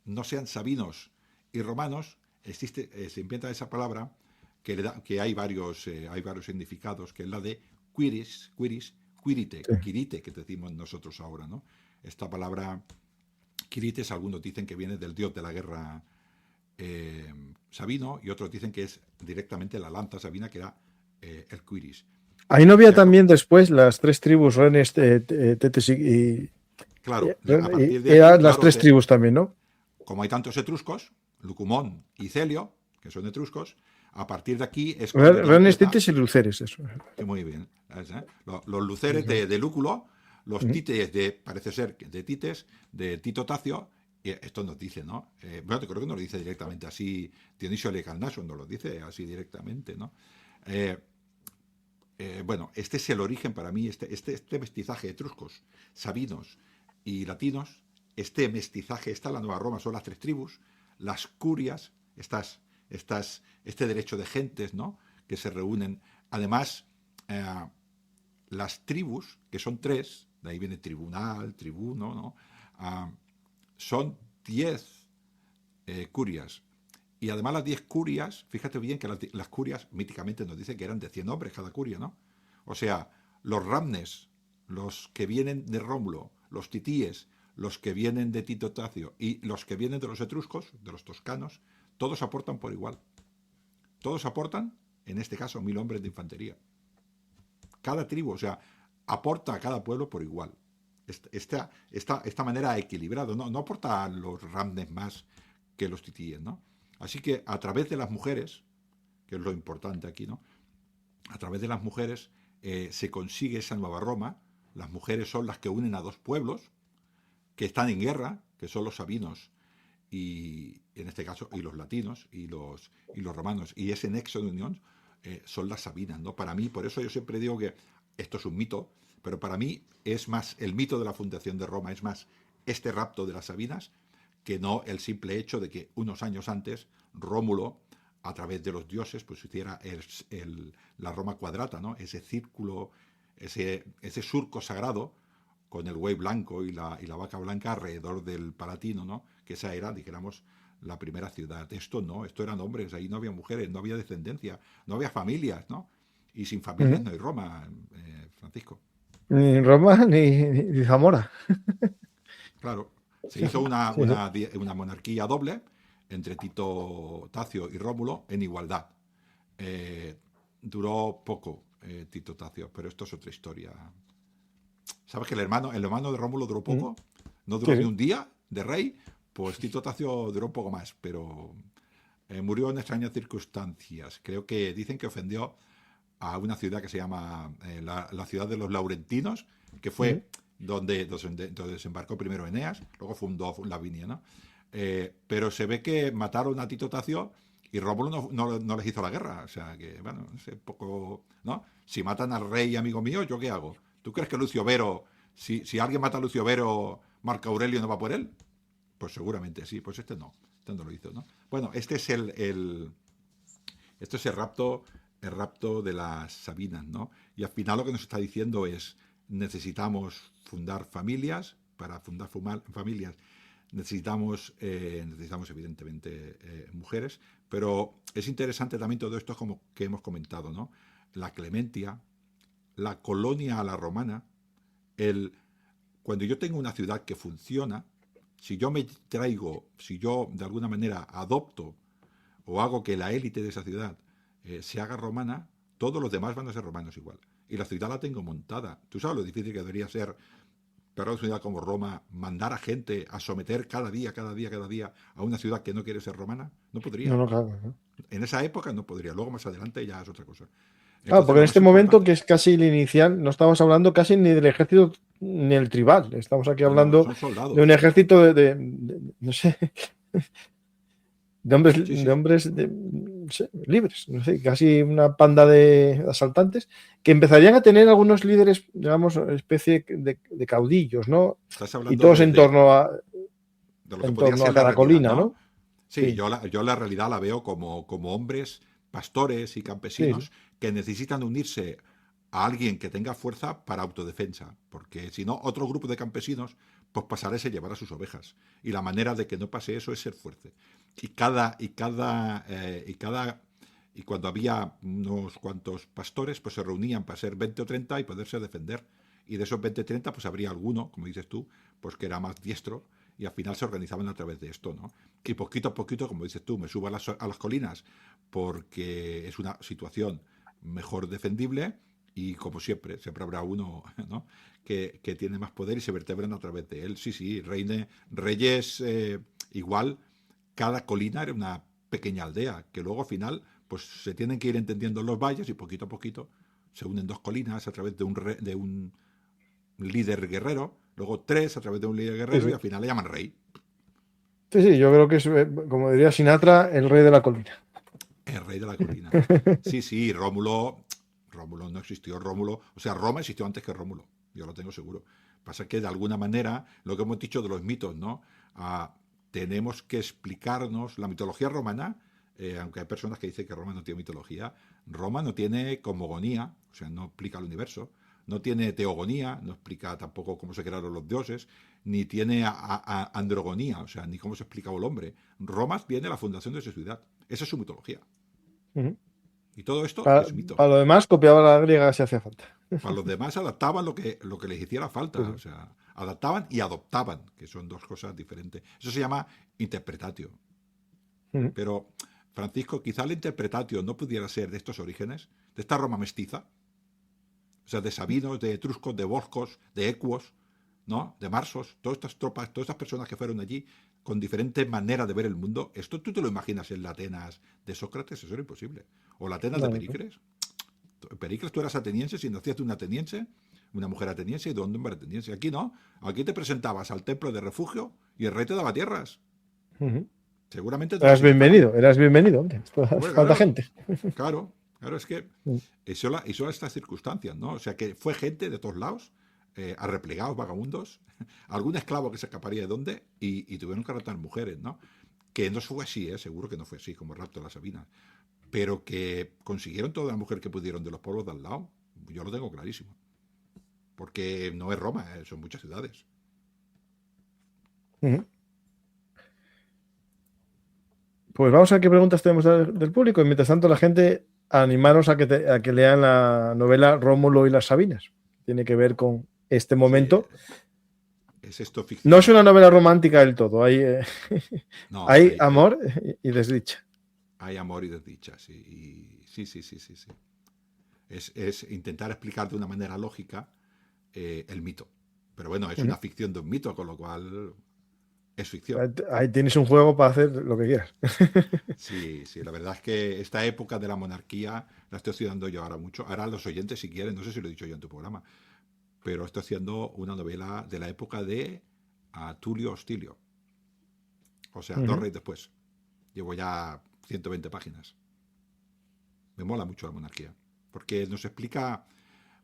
no sean sabinos y romanos, se inventa esa palabra que hay varios significados, que es la de quiris, quirite, Sí. quirite, que decimos nosotros ahora, ¿no? Esta palabra quirites, algunos dicen que viene del dios de la guerra Sabino, y otros dicen que es directamente la lanza sabina, que era el quiris. Ahí no había también después las tres tribus, Renes, Tetes y... Claro, a partir de eran aquí, las claro, tres tribus también, ¿no? como hay tantos etruscos, Lucumón y Celio, que son etruscos, a partir de aquí es Renes, Tetes y Luceres, eso. Muy bien. Los luceres de Lúculo, los tites parece ser, de Tites, de Tito Tacio, y esto nos dice, ¿no? Bueno, creo que no lo dice directamente así, Dionisio Lecarnaso no lo dice así directamente, ¿no? Bueno, este es el origen para mí, este mestizaje etruscos, sabinos y latinos, este mestizaje, esta es la Nueva Roma, son las tres tribus, las curias, este derecho de gentes, ¿no? Que se reúnen. Además, las tribus, que son tres, de ahí viene tribunal, tribuno, ¿no? Son 10 curias. Y además las 10 curias, fíjate bien que las curias míticamente nos dicen que eran de 100 hombres cada curia, ¿no? O sea, los ramnes los que vienen de Rómulo, los titíes, los que vienen de Tito Tacio y los que vienen de los etruscos, de los toscanos, todos aportan por igual. Todos aportan, en este caso, 1000 hombres de infantería. Cada tribu, o sea, aporta a cada pueblo por igual. Esta manera equilibrada, no aporta a los ramnes más que los titíes, ¿no? Así que a través de las mujeres, que es lo importante aquí, ¿no? A través de las mujeres se consigue esa nueva Roma. Las mujeres son las que unen a dos pueblos que están en guerra, que son los sabinos y, en este caso, y los latinos y los romanos. Y ese nexo de unión son las sabinas, ¿no? Para mí, por eso yo siempre digo que esto es un mito, pero para mí es más el mito de la fundación de Roma, es más este rapto de las sabinas que no el simple hecho de que unos años antes Rómulo, a través de los dioses, pues hiciera la Roma cuadrata, ¿no? Ese círculo, ese surco sagrado con el buey blanco y la vaca blanca alrededor del Palatino, ¿no? Que esa era, dijéramos, la primera ciudad. Esto no, esto eran hombres, ahí no había mujeres, no había descendencia, no había familias, ¿no? Y sin familias no hay Roma, Francisco. Ni Roma ni Zamora. Claro, se hizo una Sí, monarquía doble entre Tito Tacio y Rómulo en igualdad. Duró poco Tito Tacio, pero esto es otra historia. ¿Sabes que el hermano de Rómulo duró poco? No duró ni un día de rey, pues Tito Tacio duró un poco más, pero murió en extrañas circunstancias. Creo que dicen que ofendió a una ciudad que se llama la ciudad de los Laurentinos, que fue donde desembarcó primero Eneas, luego fundó Lavinia, ¿no? Pero se ve que mataron a Tito Tacio y Rómulo no les hizo la guerra. O sea que, bueno, es poco, ¿no? Si matan al rey amigo mío, ¿yo qué hago? ¿Tú crees que Lucio Vero, si alguien mata a Lucio Vero, Marco Aurelio no va por él? Pues seguramente sí, pues este no lo hizo, ¿no? Bueno, este es el rapto de las Sabinas, ¿no? Y al final lo que nos está diciendo es, necesitamos fundar familias, para fundar familias necesitamos evidentemente mujeres, pero es interesante también todo esto como que hemos comentado, ¿no? La clementia, la colonia a la romana, cuando yo tengo una ciudad que funciona, si yo de alguna manera adopto o hago que la élite de esa ciudad se haga romana, todos los demás van a ser romanos igual. Y la ciudad la tengo montada. ¿Tú sabes lo difícil que debería ser para una ciudad como Roma mandar a gente a someter cada día a una ciudad que no quiere ser romana? No podría. no, claro, ¿no? En esa época no podría. Luego más adelante ya es otra cosa. Claro, Entonces, porque lo en más este momento, que importante, es casi el inicial, no estamos hablando casi ni del ejército ni el tribal. Estamos aquí no, hablando son de un soldados. ejército no sé, de Sí, sí. hombres no sé, libres, no sé, casi una panda de asaltantes que empezarían a tener algunos líderes, digamos, especie de caudillos, ¿no? Estás Y hablando todos de lo que en podría torno a ser la cada realidad, colina, ¿no? ¿no? Sí, Sí, yo la realidad la veo como hombres, pastores y sí, sí. campesinos que necesitan unirse a alguien que tenga fuerza para autodefensa, porque si no, otro grupo de campesinos pues pasará a llevar a sus ovejas. Y la manera de que no pase eso es ser fuerte. Y cuando había unos cuantos pastores, pues se reunían para ser 20 o 30 y poderse defender. Y de esos 20 o 30, pues habría alguno, como dices tú, pues que era más diestro, y al final se organizaban a través de esto, ¿no? Y poquito a poquito, como dices tú, me subo a las colinas porque es una situación mejor defendible y como siempre habrá uno, ¿no? que tiene más poder y se vertebran a través de él. Sí, sí, reyes igual, cada colina era una pequeña aldea, que luego al final pues se tienen que ir entendiendo los valles y poquito a poquito se unen dos colinas a través de un líder guerrero, luego tres a través de un líder Sí, guerrero y sí. al final le llaman rey. Sí, sí, yo creo que es, como diría Sinatra, el rey de la colina. El rey de la colina. Sí, sí, Rómulo no existió, Rómulo, o sea, Roma existió antes que Rómulo, yo lo tengo seguro. Pasa que de alguna manera, lo que hemos dicho de los mitos, ¿no? Tenemos que explicarnos la mitología romana, aunque hay personas que dicen que Roma no tiene mitología, Roma no tiene cosmogonía, o sea, no explica el universo, no tiene teogonía, no explica tampoco cómo se crearon los dioses, ni tiene androgonía, o sea, ni cómo se explicaba el hombre. Roma viene la fundación de su ciudad, esa es su mitología. Ujú. Y todo esto Para, es mito. para lo demás, copiaba la griega si hacía falta. Para los demás adaptaban lo que les hiciera Sí, falta. sí. O sea, adaptaban y adoptaban, que son dos cosas diferentes. Eso se llama interpretatio. Ujú. Pero, Francisco, quizá el interpretatio no pudiera ser de estos orígenes, de esta Roma mestiza, o sea, de sabinos, de etruscos, de volscos, de ecuos, ¿no? De marsos, todas estas tropas, todas estas personas que fueron allí con diferentes maneras de ver el mundo. ¿Esto tú te lo imaginas en la Atenas de Sócrates? Eso era imposible. O la Atenas de No, no. Pericles. Pericles, tú eras ateniense, si nacías de un ateniense, una mujer ateniense y de un hombre ateniense. Aquí no. Aquí te presentabas al templo de refugio y el rey te daba tierras. Ujú. Seguramente te las Eras bienvenido, hombre. Esto hace Hombre, falta claro, gente. claro, es que Mm. y son estas circunstancias, ¿no? O sea, que fue gente de todos lados, arreplegados, vagabundos, algún esclavo que se escaparía de dónde, y tuvieron que raptar mujeres, ¿no? Que no fue así, seguro que no fue así, como el rapto de las Sabinas, pero que consiguieron toda la mujer que pudieron de los pueblos de al lado, yo lo tengo clarísimo, porque no es Roma, son muchas ciudades. Ujú. Pues vamos a ver qué preguntas tenemos del público. Y mientras tanto, la gente, animaros a que lean la novela Rómulo y las Sabinas. Tiene que ver con este Sí, momento. es esto No es ficción. una novela romántica del todo. No, Hay amor y desdicha. hay amor y desdicha, sí, sí, sí, sí, sí, sí. Es intentar explicar de una manera lógica el mito. Pero bueno, es Ujú. una ficción de un mito, con lo cual es ficción. Ahí tienes un juego para hacer lo que quieras. Sí, sí, la verdad es que esta época de la monarquía la estoy estudiando yo ahora mucho. Ahora los oyentes, si quieren, no sé si lo he dicho yo en tu programa, pero estoy haciendo una novela de la época de Tulio Hostilio. O sea, dos Ujú. reyes después. Llevo ya 120 páginas. Me mola mucho la monarquía, porque nos explica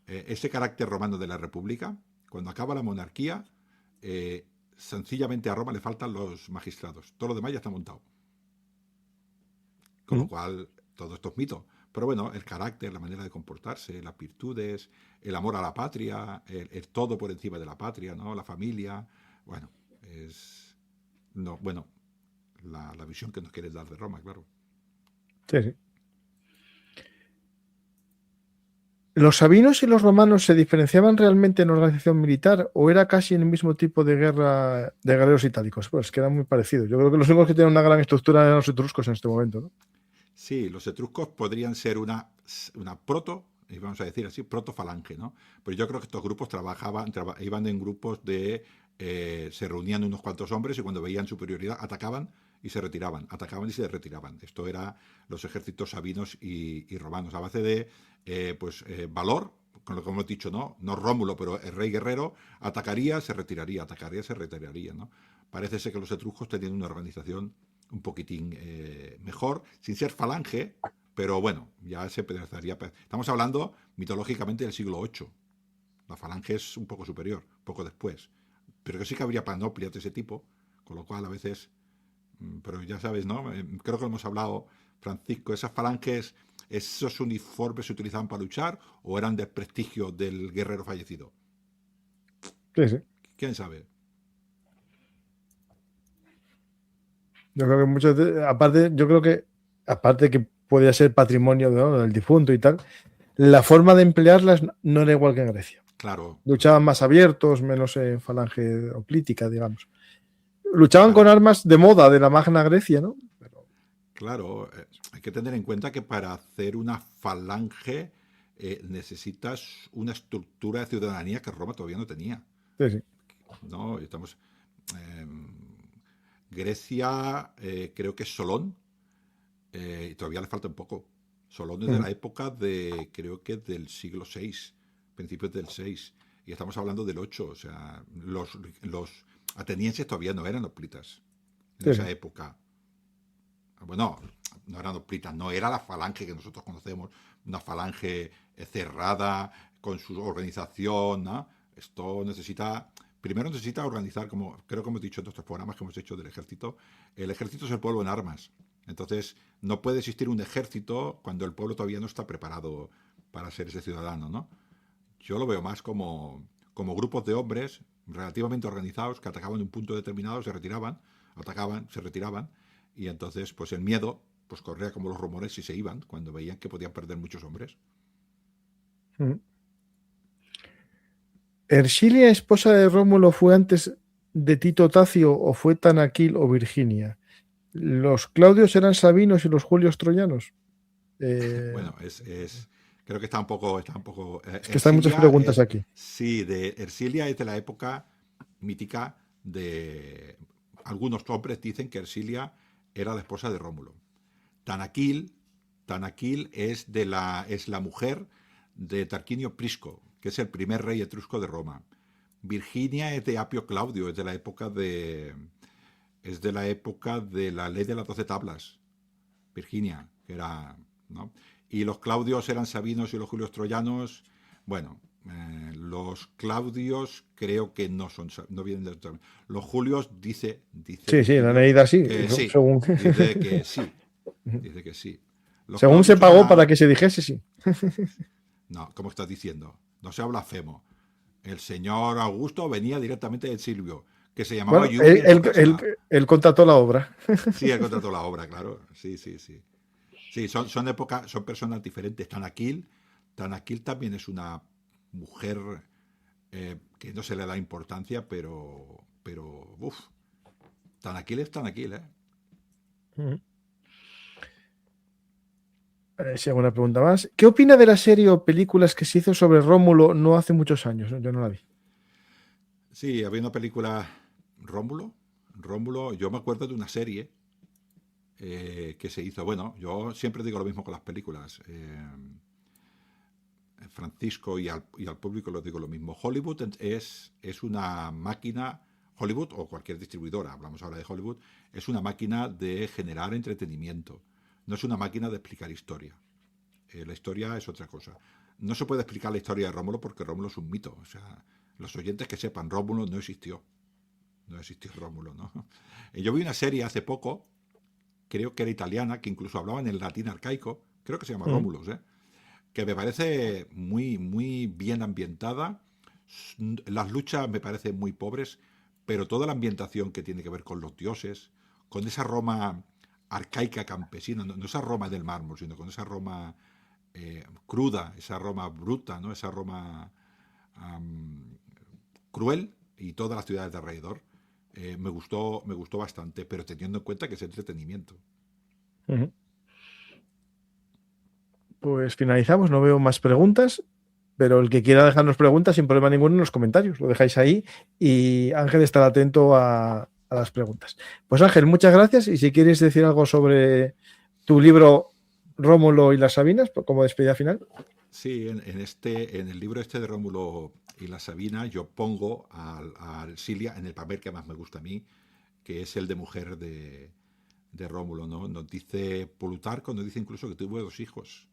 ese carácter romano de la república. Cuando acaba la monarquía, sencillamente a Roma le faltan los magistrados. Todo lo demás ya está montado. Con lo Ujú. cual, todo esto es mito. Pero bueno, el carácter, la manera de comportarse, las virtudes, el amor a la patria, el todo por encima de la patria, ¿no? La familia. Bueno, es. No, bueno, la visión que nos quieres dar de Roma, claro. Sí, sí. ¿Los sabinos y los romanos se diferenciaban realmente en organización militar o era casi el mismo tipo de guerra de guerreros itálicos? Pues que era muy parecido. Yo creo que los únicos que tienen una gran estructura eran los etruscos en este momento, ¿no? Sí, los etruscos podrían ser una proto, vamos a decir así, protofalange, ¿no? Pero yo creo que estos grupos iban en grupos de, se reunían unos cuantos hombres y cuando veían superioridad atacaban y se retiraban, atacaban y se retiraban. Esto era los ejércitos sabinos y romanos, a base de valor, con lo que hemos dicho, ¿no? No Rómulo, pero el rey guerrero atacaría, se retiraría, ¿no? Parece ser que los etruscos tenían una organización un poquitín mejor, sin ser falange, pero bueno, ya se pensaría. Estamos hablando mitológicamente del siglo VIII. La falange es un poco superior, poco después. Pero que sí que habría panoplias de ese tipo, con lo cual a veces. Pero ya sabes, ¿no? Creo que lo hemos hablado, Francisco, esas falanges, ¿esos uniformes se utilizaban para luchar o eran del prestigio del guerrero fallecido? Sí, sí. ¿Quién sabe? Yo creo que aparte, yo creo que aparte que podía ser patrimonio, ¿no?, del difunto y tal, la forma de emplearlas no era igual que en Grecia. Claro, Luchaban más abiertos, menos en falange oplítica, digamos. Luchaban con claro. armas de moda de la Magna Grecia, ¿no? Pero, Claro, hay que tener en cuenta que para hacer una falange necesitas una estructura de ciudadanía que Roma todavía no tenía, sí, sí. ¿no? Eh, Grecia, creo que es Solón, y todavía le falta un poco. Solón es de Mm. la época de, creo que del siglo VI, principios del VI, y estamos hablando del 8, o sea, los atenienses todavía no eran hoplitas en Sí, esa sí. época. Bueno, no eran hoplitas, no era la falange que nosotros conocemos, una falange cerrada, con su organización, ¿no? Esto primero necesita organizar, como creo que hemos dicho en nuestros programas que hemos hecho del ejército, el ejército es el pueblo en armas. Entonces, no puede existir un ejército cuando el pueblo todavía no está preparado para ser ese ciudadano, ¿no? Yo lo veo más como grupos de hombres relativamente organizados que atacaban un punto determinado, se retiraban, atacaban, se retiraban, y entonces, pues el miedo, pues corría como los rumores y se iban cuando veían que podían perder muchos hombres. Mm. ¿Ercilia, esposa de Rómulo, fue antes de Tito Tacio o fue Tanaquil o Virginia? ¿Los Claudios eran Sabinos y los Julios troyanos? Bueno, creo que está un poco, Es que están muchas preguntas aquí. sí, de Ercilia es de la época mítica de algunos hombres dicen que Ercilia era la esposa de Rómulo. Tanaquil es la mujer de Tarquinio Prisco, que es el primer rey etrusco de Roma. Virginia es de Apio Claudio, es de la época de la ley de las 12 tablas. Virginia, que era, ¿no? Y los Claudios eran Sabinos y los Julios troyanos. Bueno, los Claudios creo que no vienen de los Julios dice sí, la leída sí, que sí, según dice que sí. Los según Claudios se pagó para que se dijese sí. No, ¿cómo estás diciendo? No sea blasfemo. El señor Augusto venía directamente de Silvio, que se llamaba Bueno, él contrató la obra. Sí, él contrató la obra, claro. Sí. Sí, son personas diferentes. Tanaquil también es una mujer que no se le da importancia, pero Tanaquil es Tanaquil, ¿eh? Si hago una pregunta más. ¿Qué opina de la serie o películas que se hizo sobre Rómulo no hace muchos años? Yo no la vi. Sí, había una película Rómulo, yo me acuerdo de una serie que se hizo. Bueno, yo siempre digo lo mismo con las películas. Francisco y al público les digo lo mismo. Hollywood es una máquina, Hollywood o cualquier distribuidora, hablamos ahora de Hollywood, es una máquina de generar entretenimiento. No es una máquina de explicar historia. La historia es otra cosa. No se puede explicar la historia de Rómulo porque Rómulo es un mito. O sea, los oyentes que sepan, Rómulo no existió. No existió Rómulo, ¿no? Yo vi una serie hace poco, creo que era italiana, que incluso hablaba en el latín arcaico, creo que se llama Rómulos, que me parece muy, muy bien ambientada. Las luchas me parecen muy pobres, pero toda la ambientación que tiene que ver con los dioses, con esa Roma arcaica campesina, no esa Roma del mármol, sino con esa Roma cruda, esa Roma bruta, ¿no? Esa Roma cruel, y todas las ciudades de alrededor. Me gustó bastante, pero teniendo en cuenta que es entretenimiento. Pues finalizamos, no veo más preguntas, pero el que quiera dejarnos preguntas sin problema ninguno en los comentarios, lo dejáis ahí y Ángel estará atento a las preguntas. Pues Ángel, muchas gracias, y si quieres decir algo sobre tu libro Rómulo y las Sabinas, como despedida final. Sí, en el libro de Rómulo y la Sabina yo pongo a Ercilia en el papel que más me gusta a mí, que es el de mujer de Rómulo, ¿no? Nos dice Plutarco, nos dice incluso que tuvo 2 hijos.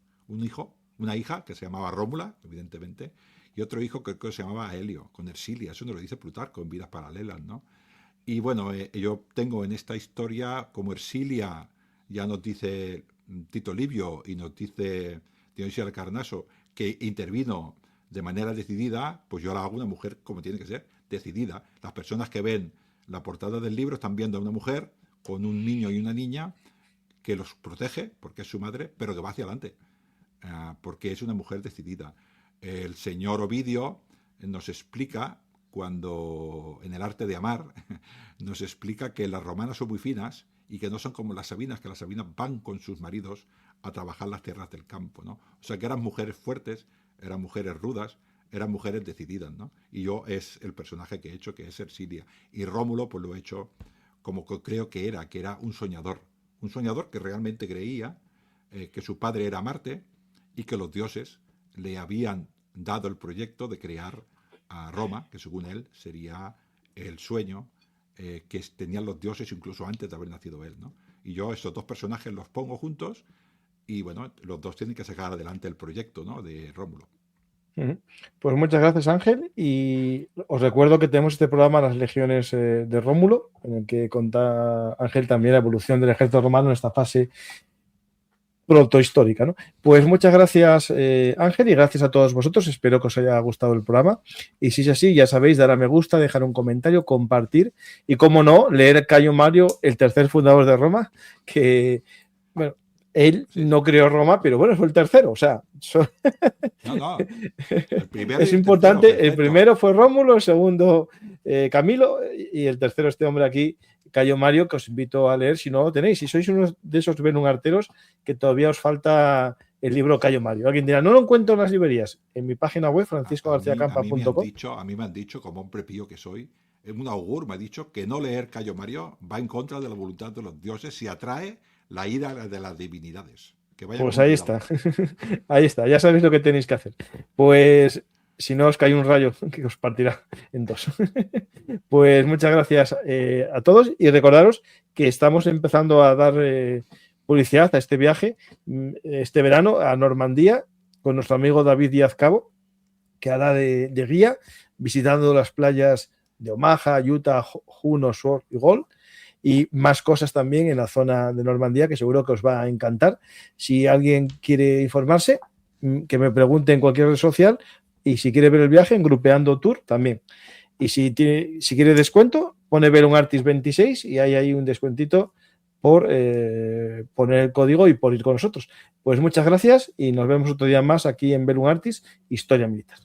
Una hija que se llamaba Rómula, evidentemente, y otro hijo que se llamaba Helio, con Ercilia. Eso nos lo dice Plutarco en Vidas Paralelas, ¿no? Y bueno, yo tengo en esta historia, como Ercilia ya nos dice Tito Livio y nos dice Dionisio de Carnaso, que intervino de manera decidida, pues yo la hago una mujer como tiene que ser, decidida. Las personas que ven la portada del libro están viendo a una mujer con un niño y una niña que los protege, porque es su madre, pero que va hacia adelante, porque es una mujer decidida. El señor Ovidio nos explica, cuando en el arte de amar, nos explica que las romanas son muy finas y que no son como las sabinas, que las sabinas van con sus maridos a trabajar las tierras del campo, ¿no? O sea, que eran mujeres fuertes, eran mujeres rudas, eran mujeres decididas, ¿no? Y yo es el personaje que he hecho, que es Ercilia. Y Rómulo, pues lo he hecho como creo que era un soñador que realmente creía que su padre era Marte y que los dioses le habían dado el proyecto de crear a Roma, que según él sería el sueño que tenían los dioses incluso antes de haber nacido él, ¿no? Y yo estos 2 personajes los pongo juntos y bueno, los 2 tienen que sacar adelante el proyecto, ¿no?, de Rómulo. Pues muchas gracias, Ángel, y os recuerdo que tenemos este programa Las Legiones de Rómulo, en el que cuenta Ángel también la evolución del ejército romano en esta fase protohistórica, ¿no? Pues muchas gracias, Ángel, y gracias a todos vosotros. Espero que os haya gustado el programa, y si es así, ya sabéis, dar a me gusta, dejar un comentario, compartir y, como no, leer Cayo Mario, el tercer fundador de Roma, que, bueno, Él Sí, no creó Roma, pero bueno, fue el tercero. O sea, no, el primero y es el tercero, importante. El perfecto. primero fue Rómulo, el segundo Camilo y el tercero este hombre aquí, Cayo Mario, que os invito a leer si no lo tenéis. Si sois uno de esos belungarteros que todavía os falta el libro Cayo Mario. Alguien dirá, no lo encuentro en las librerías. En mi página web, A mí franciscogarciacampa.com. me han dicho, como hombre pío que soy, un augur me ha dicho que no leer Cayo Mario va en contra de la voluntad de los dioses y atrae la ira de las divinidades. Que vaya Pues con ahí cuidado. está. Ahí está. Ya sabéis lo que tenéis que hacer. Pues si no os cae un rayo que os partirá en dos. Pues muchas gracias a todos y recordaros que estamos empezando a dar publicidad a este viaje este verano a Normandía con nuestro amigo David Díaz Cabo, que hará de guía visitando las playas de Omaha, Utah, Juno, Sword y Gold y más cosas también en la zona de Normandía que seguro que os va a encantar. Si alguien quiere informarse, que me pregunte en cualquier red social y si quiere ver el viaje en Grupeando Tour también. Y si quiere descuento, pone Belum Artis 26 y hay ahí un descuentito por poner el código y por ir con nosotros. Pues muchas gracias y nos vemos otro día más aquí en Belum Artis, Historia Militar.